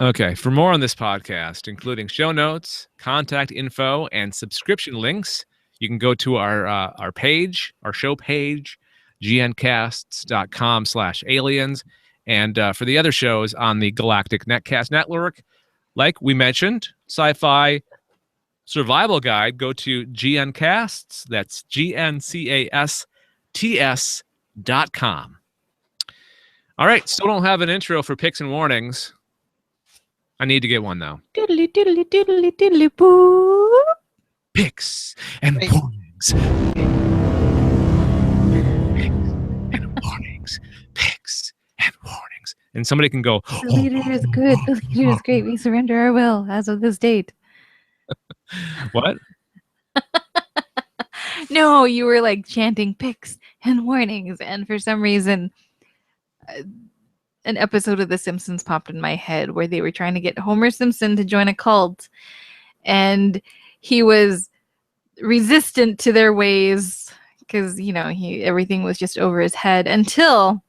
Okay. For more on this podcast, including show notes, contact info, and subscription links, you can go to our page, our show page, gncasts.com/aliens. And for the other shows on the Galactic Netcast Network, like we mentioned, Sci-Fi Survival Guide, go to GNcasts. That's GNCASTS.com. All right. Still don't have an intro for picks and warnings. I need to get one, though. Doodly doodly doodly doodly boo. Picks and warnings. Picks and warnings. And somebody can go, the leader is good. The leader is great. We surrender our will as of this date. What? No, you were like chanting picks and warnings. And for some reason, an episode of The Simpsons popped in my head where they were trying to get Homer Simpson to join a cult. And he was resistant to their ways because, everything was just over his head until...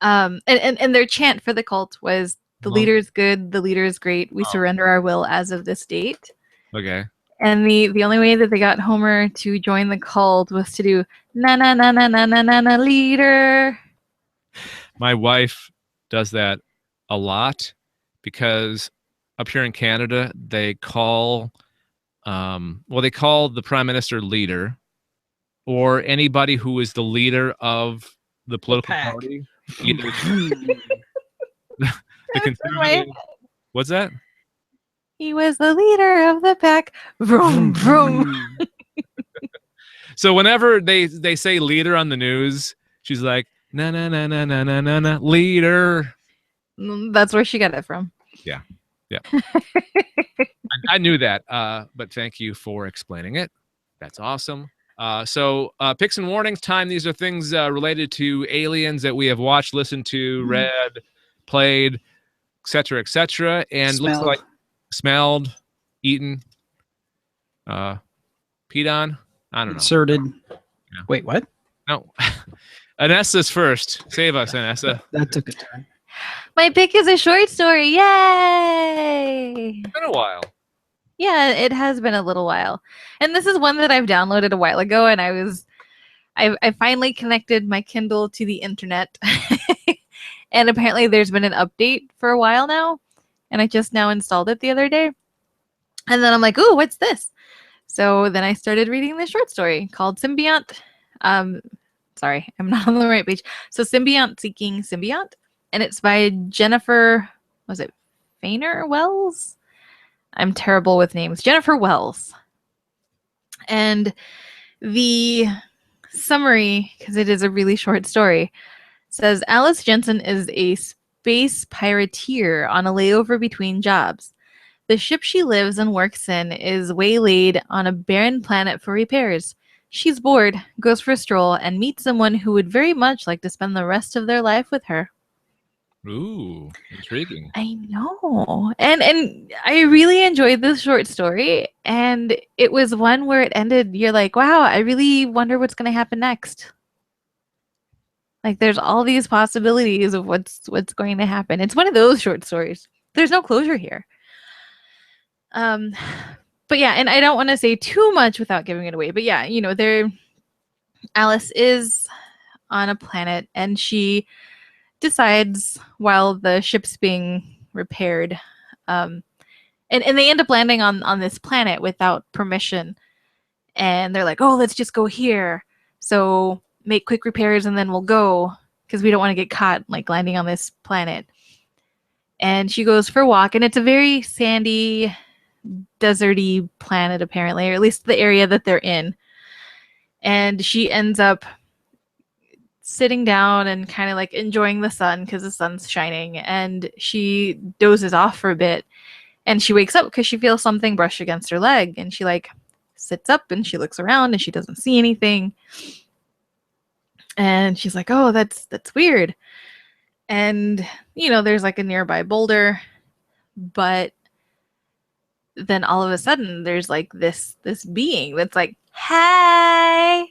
and their chant for the cult was, the leader is good, the leader is great, we surrender our will as of this date. Okay. And the only way that they got Homer to join the cult was to do na na na na na na na na leader. My wife does that a lot because up here in Canada they call the prime minister leader, or anybody who is the leader of the political party. Either the conservative. What's that? He was the leader of the pack. Vroom, vroom. So whenever they say leader on the news, she's like, na na na na na na na na leader. That's where she got it from. Yeah. I knew that, but thank you for explaining it. That's awesome. So picks and warnings time. These are things related to aliens that we have watched, listened to, read, played, etc., etc., and Smelled. looks like smelled, eaten, peed on. I don't know. Inserted. Yeah. Wait, what? No. Anessa's first. Save us, Anessa. That took a turn. My pick is a short story. Yay! It's been a while. Yeah, it has been a little while. And this is one that I've downloaded a while ago, and I finally connected my Kindle to the internet. And apparently there's been an update for a while now, and I just now installed it the other day. And then I'm like, ooh, what's this? So then I started reading this short story called Symbiont. Sorry, I'm not on the right page. So Symbiont Seeking Symbiont. And it's by Jennifer, was it Fainer Wells? I'm terrible with names. Jennifer Wells. And the summary, because it is a really short story, says Alice Jensen is a space pirateer on a layover between jobs. The ship she lives and works in is waylaid on a barren planet for repairs. She's bored, goes for a stroll, and meets someone who would very much like to spend the rest of their life with her. Ooh, intriguing. I know. And I really enjoyed this short story, and it was one where it ended, you're like, wow, I really wonder what's going to happen next. Like there's all these possibilities of what's going to happen. It's one of those short stories. There's no closure here. But yeah, and I don't want to say too much without giving it away. But yeah, you know, Alice is on a planet, and she decides while the ship's being repaired, and they end up landing on this planet without permission, and they're like, oh, let's just go here, so make quick repairs and then we'll go, because we don't want to get caught like landing on this planet. And she goes for a walk, and it's a very sandy, deserty planet apparently, or at least the area that they're in. And she ends up sitting down and kind of like enjoying the sun because the sun's shining, and she dozes off for a bit, and she wakes up because she feels something brush against her leg, and she like sits up and she looks around and she doesn't see anything, and she's like, oh, that's weird. And you know, there's like a nearby boulder, but then all of a sudden there's like this being that's like, hey.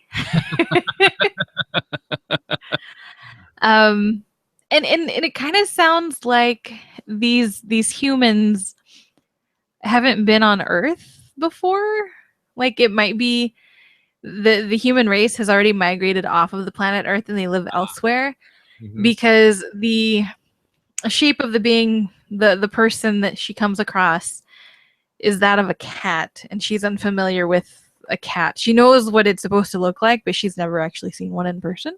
And it kind of sounds like these humans haven't been on Earth before. Like it might be the human race has already migrated off of the planet Earth and they live elsewhere, because the shape of the being, the person that she comes across, is that of a cat, and she's unfamiliar with a cat. She knows what it's supposed to look like, but she's never actually seen one in person.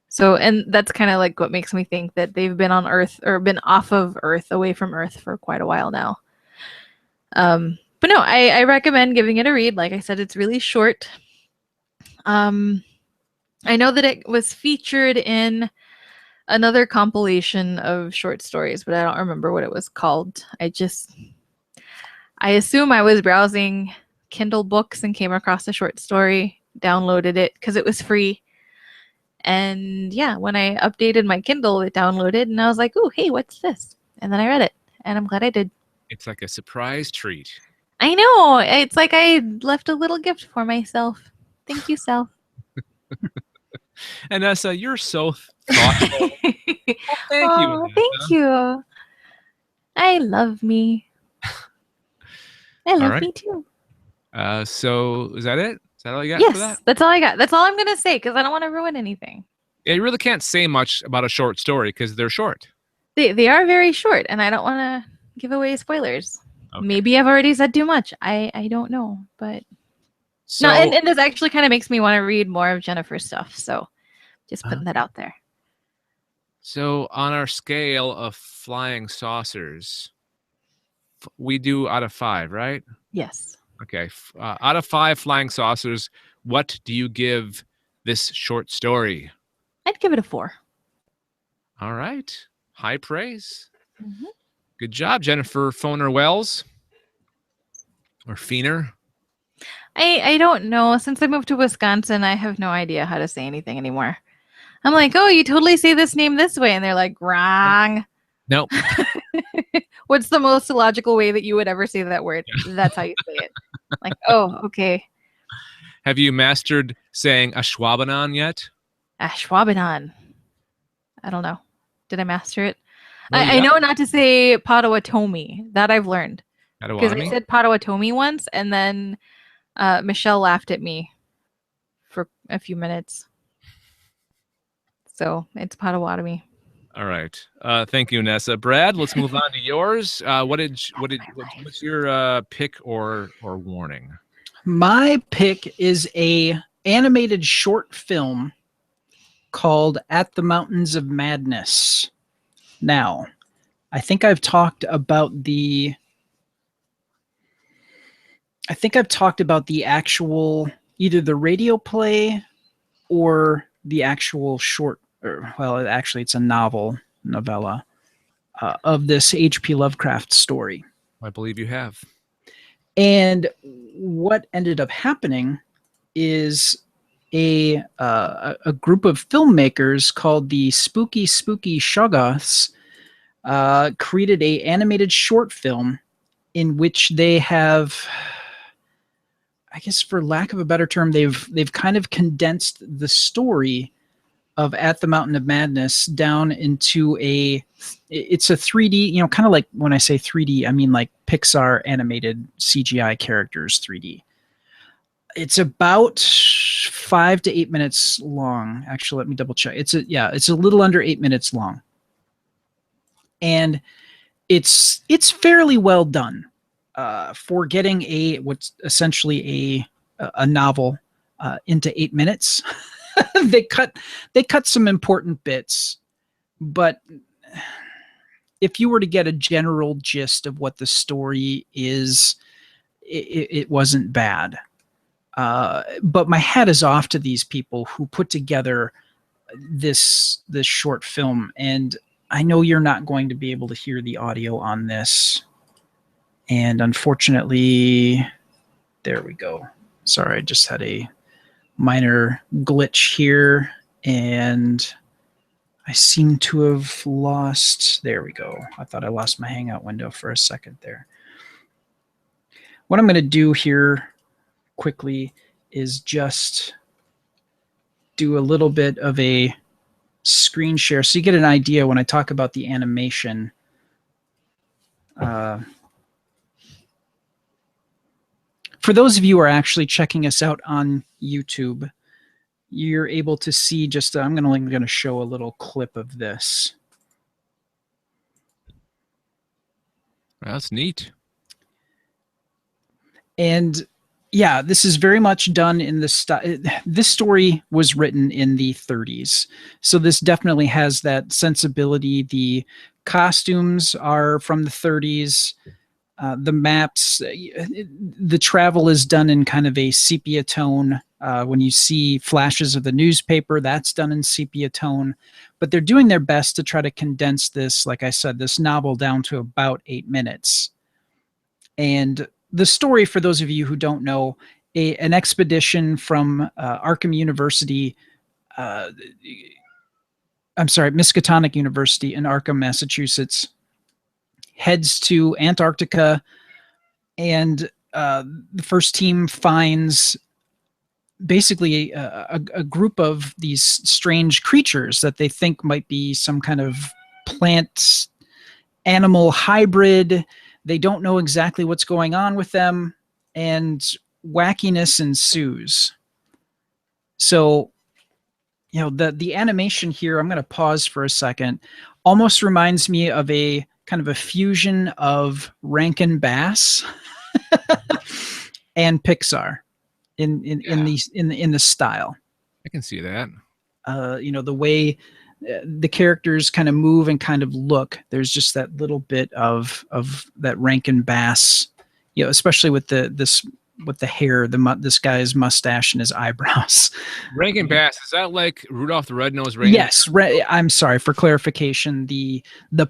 So, and that's kind of like what makes me think that they've been on Earth, or been off of Earth, away from Earth for quite a while now. But no, I recommend giving it a read. Like I said, it's really short. I know that it was featured in another compilation of short stories, but I don't remember what it was called. I assume I was browsing Kindle books and came across a short story, downloaded it because it was free. And yeah, when I updated my Kindle, it downloaded, and I was like, "Ooh, hey, what's this?" And then I read it, and I'm glad I did. It's like a surprise treat. I know. It's like I left a little gift for myself. Thank you, self. And Nessa, you're so thoughtful. Thank you. Nessa. Thank you. I love me. I love me too. So is that it? Is that all you got for that? Yes, that's all I got. That's all I'm going to say, because I don't want to ruin anything. Yeah, you really can't say much about a short story because they're short. They are very short, and I don't want to give away spoilers. Okay. Maybe I've already said too much. I don't know, but so, no. And this actually kind of makes me want to read more of Jennifer's stuff. So just putting that out there. So on our scale of flying saucers, we do out of 5, right? Yes. Okay. Out of 5 flying saucers, what do you give this short story? I'd give it a 4. All right. High praise. Good job, Jennifer Foner Wells. Or Feener. I don't know. Since I moved to Wisconsin, I have no idea how to say anything anymore. I'm like, oh, you totally say this name this way. And they're like, wrong. Nope. What's the most logical way that you would ever say that word? That's how you say it. Like, oh, okay. Have you mastered saying Ashwaubenon yet? Ashwaubenon. I don't know. Did I master it? Oh, I know not to say Potawatomi. That I've learned. Because I said Potawatomi once, and then Michelle laughed at me for a few minutes. So it's Potawatomi. All right. Thank you, Nessa. Brad, let's move on to yours. What's your pick or warning? My pick is a animated short film called At the Mountains of Madness. Now, I think I've talked about the actual, either the radio play or the actual short, well, actually it's a novella of this H.P. Lovecraft story. I believe you have. And what ended up happening is a group of filmmakers called the Spooky Shoggoths created a animated short film in which they have, I guess for lack of a better term, they've kind of condensed the story of At the Mountain of Madness down into it's a 3D, kind of like when I say 3D, I mean like Pixar animated CGI characters 3D. It's about 5 to 8 minutes long. Actually, let me double check. It's a little under 8 minutes long. And it's fairly well done for getting what's essentially a novel into 8 minutes. They cut some important bits, but if you were to get a general gist of what the story is, it wasn't bad. But my hat is off to these people who put together this short film, and I know you're not going to be able to hear the audio on this, and unfortunately, there we go. Sorry, I just had a minor glitch here, and I seem to have lost. There we go. I thought I lost my Hangout window for a second there. What I'm going to do here quickly is just do a little bit of a screen share so you get an idea when I talk about the animation. For those of you who are actually checking us out on YouTube, you're able to see just, I'm going to show a little clip of this. That's neat. And yeah, this is very much done in the style. This story was written in the 30s. So this definitely has that sensibility. The costumes are from the 30s. The maps, the travel is done in kind of a sepia tone. When you see flashes of the newspaper, that's done in sepia tone. But they're doing their best to try to condense this, like I said, this novel down to about 8 minutes. And the story, for those of you who don't know, an expedition from Arkham University, Miskatonic University in Arkham, Massachusetts, heads to Antarctica, and the first team finds basically a group of these strange creatures that they think might be some kind of plant animal hybrid. They don't know exactly what's going on with them, and wackiness ensues. So, the animation here, I'm going to pause for a second, almost reminds me of a kind of a fusion of Rankin Bass and Pixar in the style. I can see that. The way the characters kind of move and kind of look. There's just that little bit of that Rankin Bass, especially with the hair, this guy's mustache and his eyebrows. Rankin Bass, is that like Rudolph the Red-Nosed Reindeer? Yes. I'm sorry for clarification. The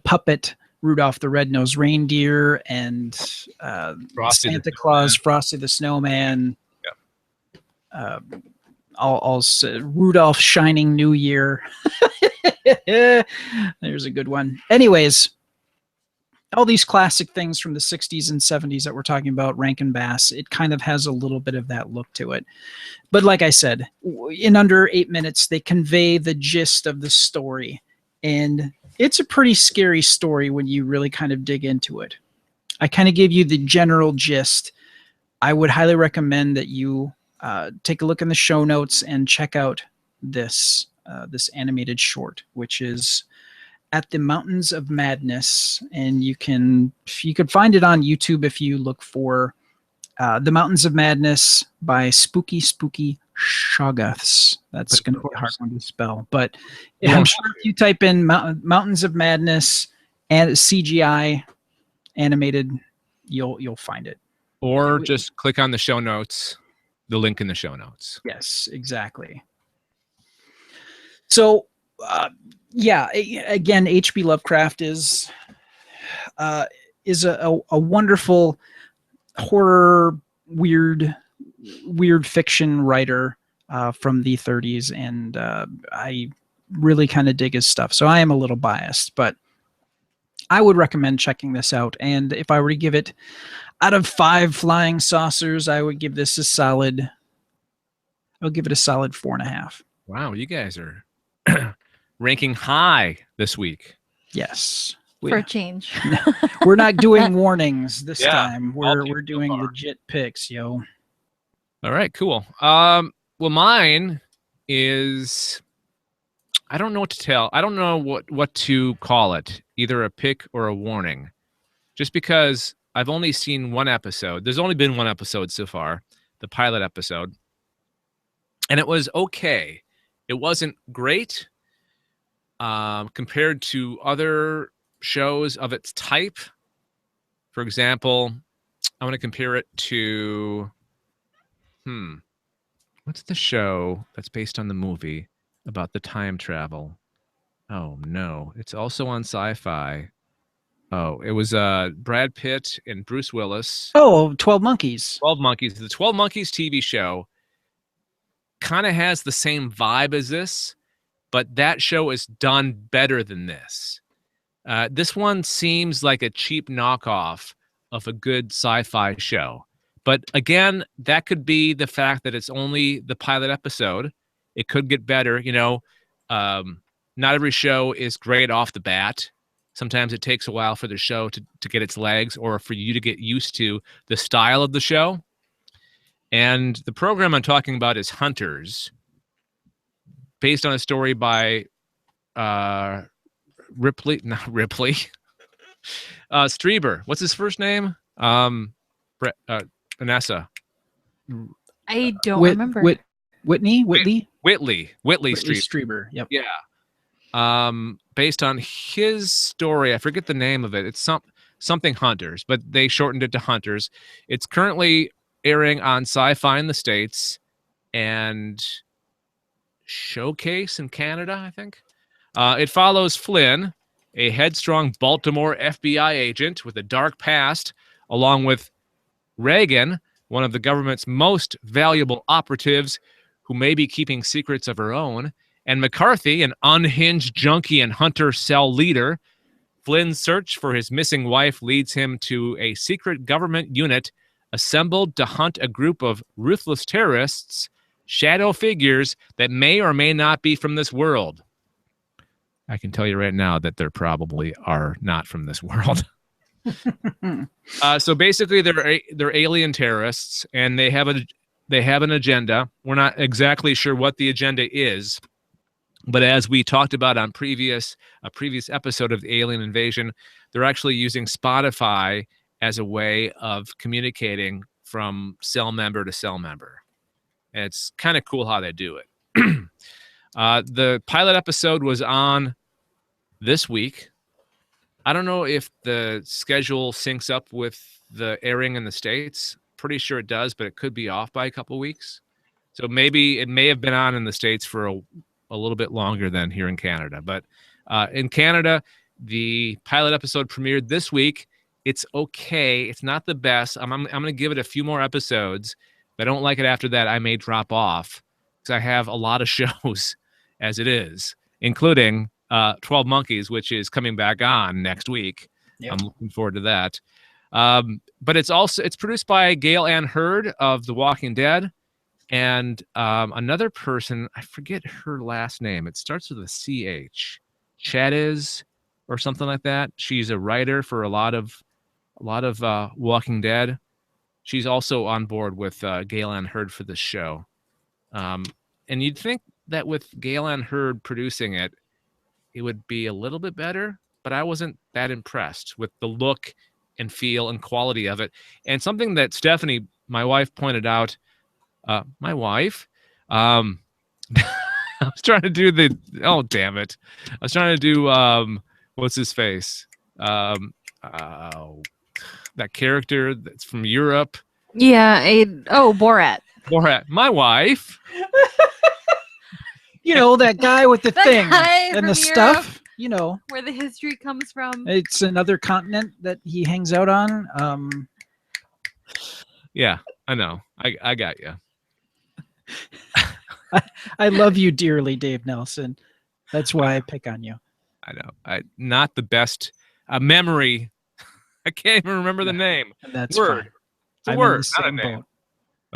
puppet Rudolph the Red-Nosed Reindeer and Santa Claus, Frosty the Snowman. Yeah. Also Rudolph Shining New Year. There's a good one. Anyways, all these classic things from the 60s and 70s that we're talking about, Rankin Bass, it kind of has a little bit of that look to it. But like I said, in under 8 minutes, they convey the gist of the story. And It's a pretty scary story when you really kind of dig into it. I kind of gave you the general gist. I would highly recommend that you take a look in the show notes and check out this animated short, which is At the Mountains of Madness, and you could find it on YouTube if you look for The Mountains of Madness by Spooky Shoggoths. That's going to be a hard one to spell, but I'm sure if you type in Mountains of Madness and CGI animated, you'll find it. Or just click on the show notes, the link in the show notes. Yes, exactly. So, yeah, again, H.P. Lovecraft is a wonderful horror, weird fiction writer from the 30s, and I really kind of dig his stuff. So I am a little biased, but I would recommend checking this out. And if I were to give it out of 5 flying saucers, I would give this a solid. I'll give it a solid 4.5. Wow, you guys are ranking high this week. Yes. For a change. We're not doing warnings this time. We're doing legit picks, yo. All right, cool. Well, mine is, I don't know what to tell. I don't know what to call it, either a pick or a warning. Just because I've only seen one episode. There's only been one episode so far, the pilot episode. And it was okay. It wasn't great compared to other shows of its type. For example, I want to compare it to, what's the show that's based on the movie about the time travel? Oh, no. It's also on Sci-Fi. Oh, it was Brad Pitt and Bruce Willis. Oh, 12 Monkeys. 12 Monkeys. The 12 Monkeys TV show kind of has the same vibe as this, but that show is done better than this. This one seems like a cheap knockoff of a good sci-fi show. But again, that could be the fact that it's only the pilot episode. It could get better. You know, not every show is great off the bat. Sometimes it takes a while for the show to get its legs, or for you to get used to the style of the show. And the program I'm talking about is Hunters, based on a story by Strieber. What's his first name? Vanessa. I don't remember. Whitley Strieber. Yep. Yeah. Based on his story, I forget the name of it. It's something Hunters, but they shortened it to Hunters. It's currently airing on Sci-Fi in the States and Showcase in Canada, I think. It follows Flynn, a headstrong Baltimore FBI agent with a dark past, along with Reagan, one of the government's most valuable operatives who may be keeping secrets of her own, and McCarthy, an unhinged junkie and hunter cell leader. Flynn's search for his missing wife leads him to a secret government unit assembled to hunt a group of ruthless terrorists, shadow figures that may or may not be from this world. I can tell you right now that they probably are not from this world. So basically, they're alien terrorists, and they have an agenda. We're not exactly sure what the agenda is, but as we talked about on a previous episode of the Alien Invasion, they're actually using Spotify as a way of communicating from cell member to cell member. And it's kind of cool how they do it. The pilot episode was on this week. I don't know if the schedule syncs up with the airing in the States. Pretty sure it does, but it could be off by a couple weeks. So maybe it may have been on in the States for a little bit longer than here in Canada. But in Canada, the pilot episode premiered this week. It's okay. It's not the best. I'm going to give it a few more episodes. If I don't like it after that, I may drop off, because I have a lot of shows as it is, including 12 Monkeys, which is coming back on next week. Yep. I'm looking forward to that. But it's produced by Gail Ann Hurd of The Walking Dead, and another person, I forget her last name. It starts with a CH. Chadiz or something like that. She's a writer for a lot of Walking Dead. She's also on board with Galen Hurd for the show. And you'd think that with Galen Hurd producing it, it would be a little bit better, but I wasn't that impressed with the look and feel and quality of it. And something that Stephanie, my wife, pointed out, I was trying to do damn it. I was trying to do, what's his face? That character that's from Europe. Yeah. Borat. Borat. My wife. You know, that guy with the thing guy and the from stuff, you know. Where the history comes from. It's another continent that he hangs out on. Yeah, I know. I got you. I love you dearly, Dave Nelson. That's why I pick on you. I know. Not the best memory. I can't even remember the name. That's word. Fine. It's a I'm word, in the not a same name. boat.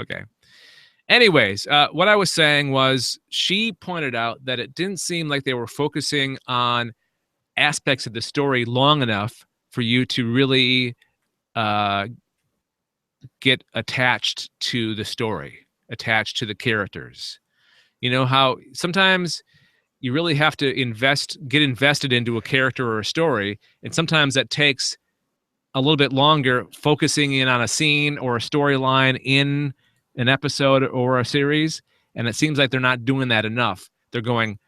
Okay. Anyways, what I was saying was she pointed out that it didn't seem like they were focusing on aspects of the story long enough for you to really get attached to the story, attached to the characters. You know how sometimes you really have to get invested into a character or a story, and sometimes that takes a little bit longer focusing in on a scene or a storyline in an episode or a series, and it seems like they're not doing that enough. They're going,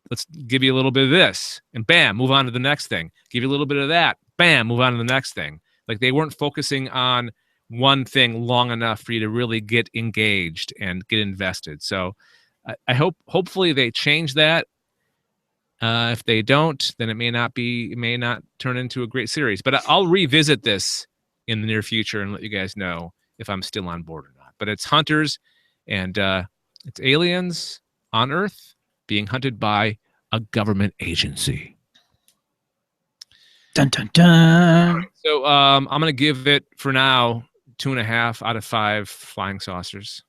let's give you a little bit of this, and bam, move on to the next thing. Give you a little bit of that, bam, move on to the next thing. Like they weren't focusing on one thing long enough for you to really get engaged and get invested. So I hopefully they change that. If they don't, then it may not turn into a great series. But I'll revisit this in the near future and let you guys know if I'm still on board or not. But it's hunters, and it's aliens on Earth being hunted by a government agency. Dun dun dun. Right, so I'm gonna give it for now 2.5 out of 5 flying saucers.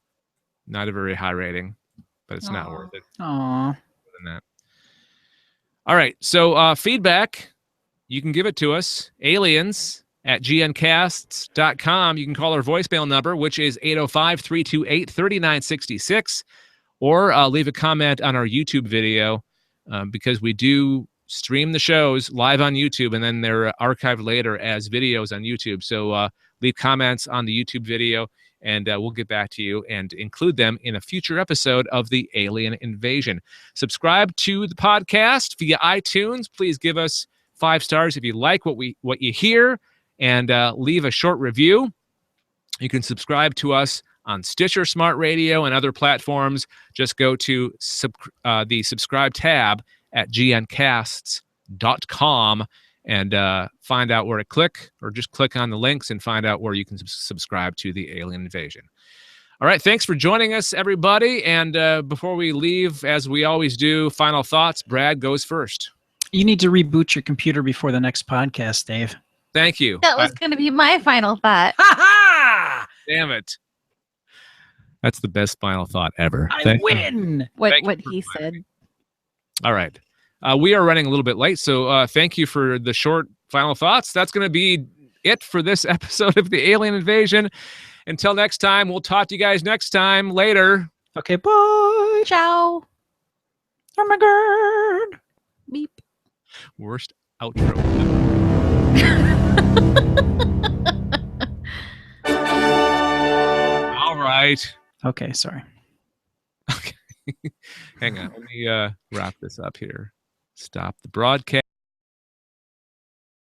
Not a very high rating, but it's not worth it. Aww. Than that. All right, so feedback, you can give it to us. aliens@gncasts.com. You can call our voicemail number, which is 805-328-3966, or leave a comment on our YouTube video, because we do stream the shows live on YouTube, and then they're archived later as videos on YouTube. So leave comments on the YouTube video, and we'll get back to you and include them in a future episode of the Alien Invasion. Subscribe to the podcast via iTunes. Please give us 5 stars if you like what you hear, and leave a short review. You can subscribe to us on Stitcher Smart Radio and other platforms. Just go to the subscribe tab at gncasts.com and find out where to click, or just click on the links and find out where you can subscribe to the Alien Invasion. All right, thanks for joining us, everybody. And before we leave, as we always do, final thoughts. Brad goes first. You need to reboot your computer before the next podcast, Dave. Thank you. That was going to be my final thought. Ha-ha! Damn it. That's the best final thought ever. I win! What he said. All right. We are running a little bit late, so thank you for the short final thoughts. That's going to be it for this episode of the Alien Invasion. Until next time, we'll talk to you guys next time. Later. Okay, bye. Ciao. Oh my God. Beep. Worst outro. All right. Okay, sorry. Okay. Hang on. Let me wrap this up here. Stop the broadcast.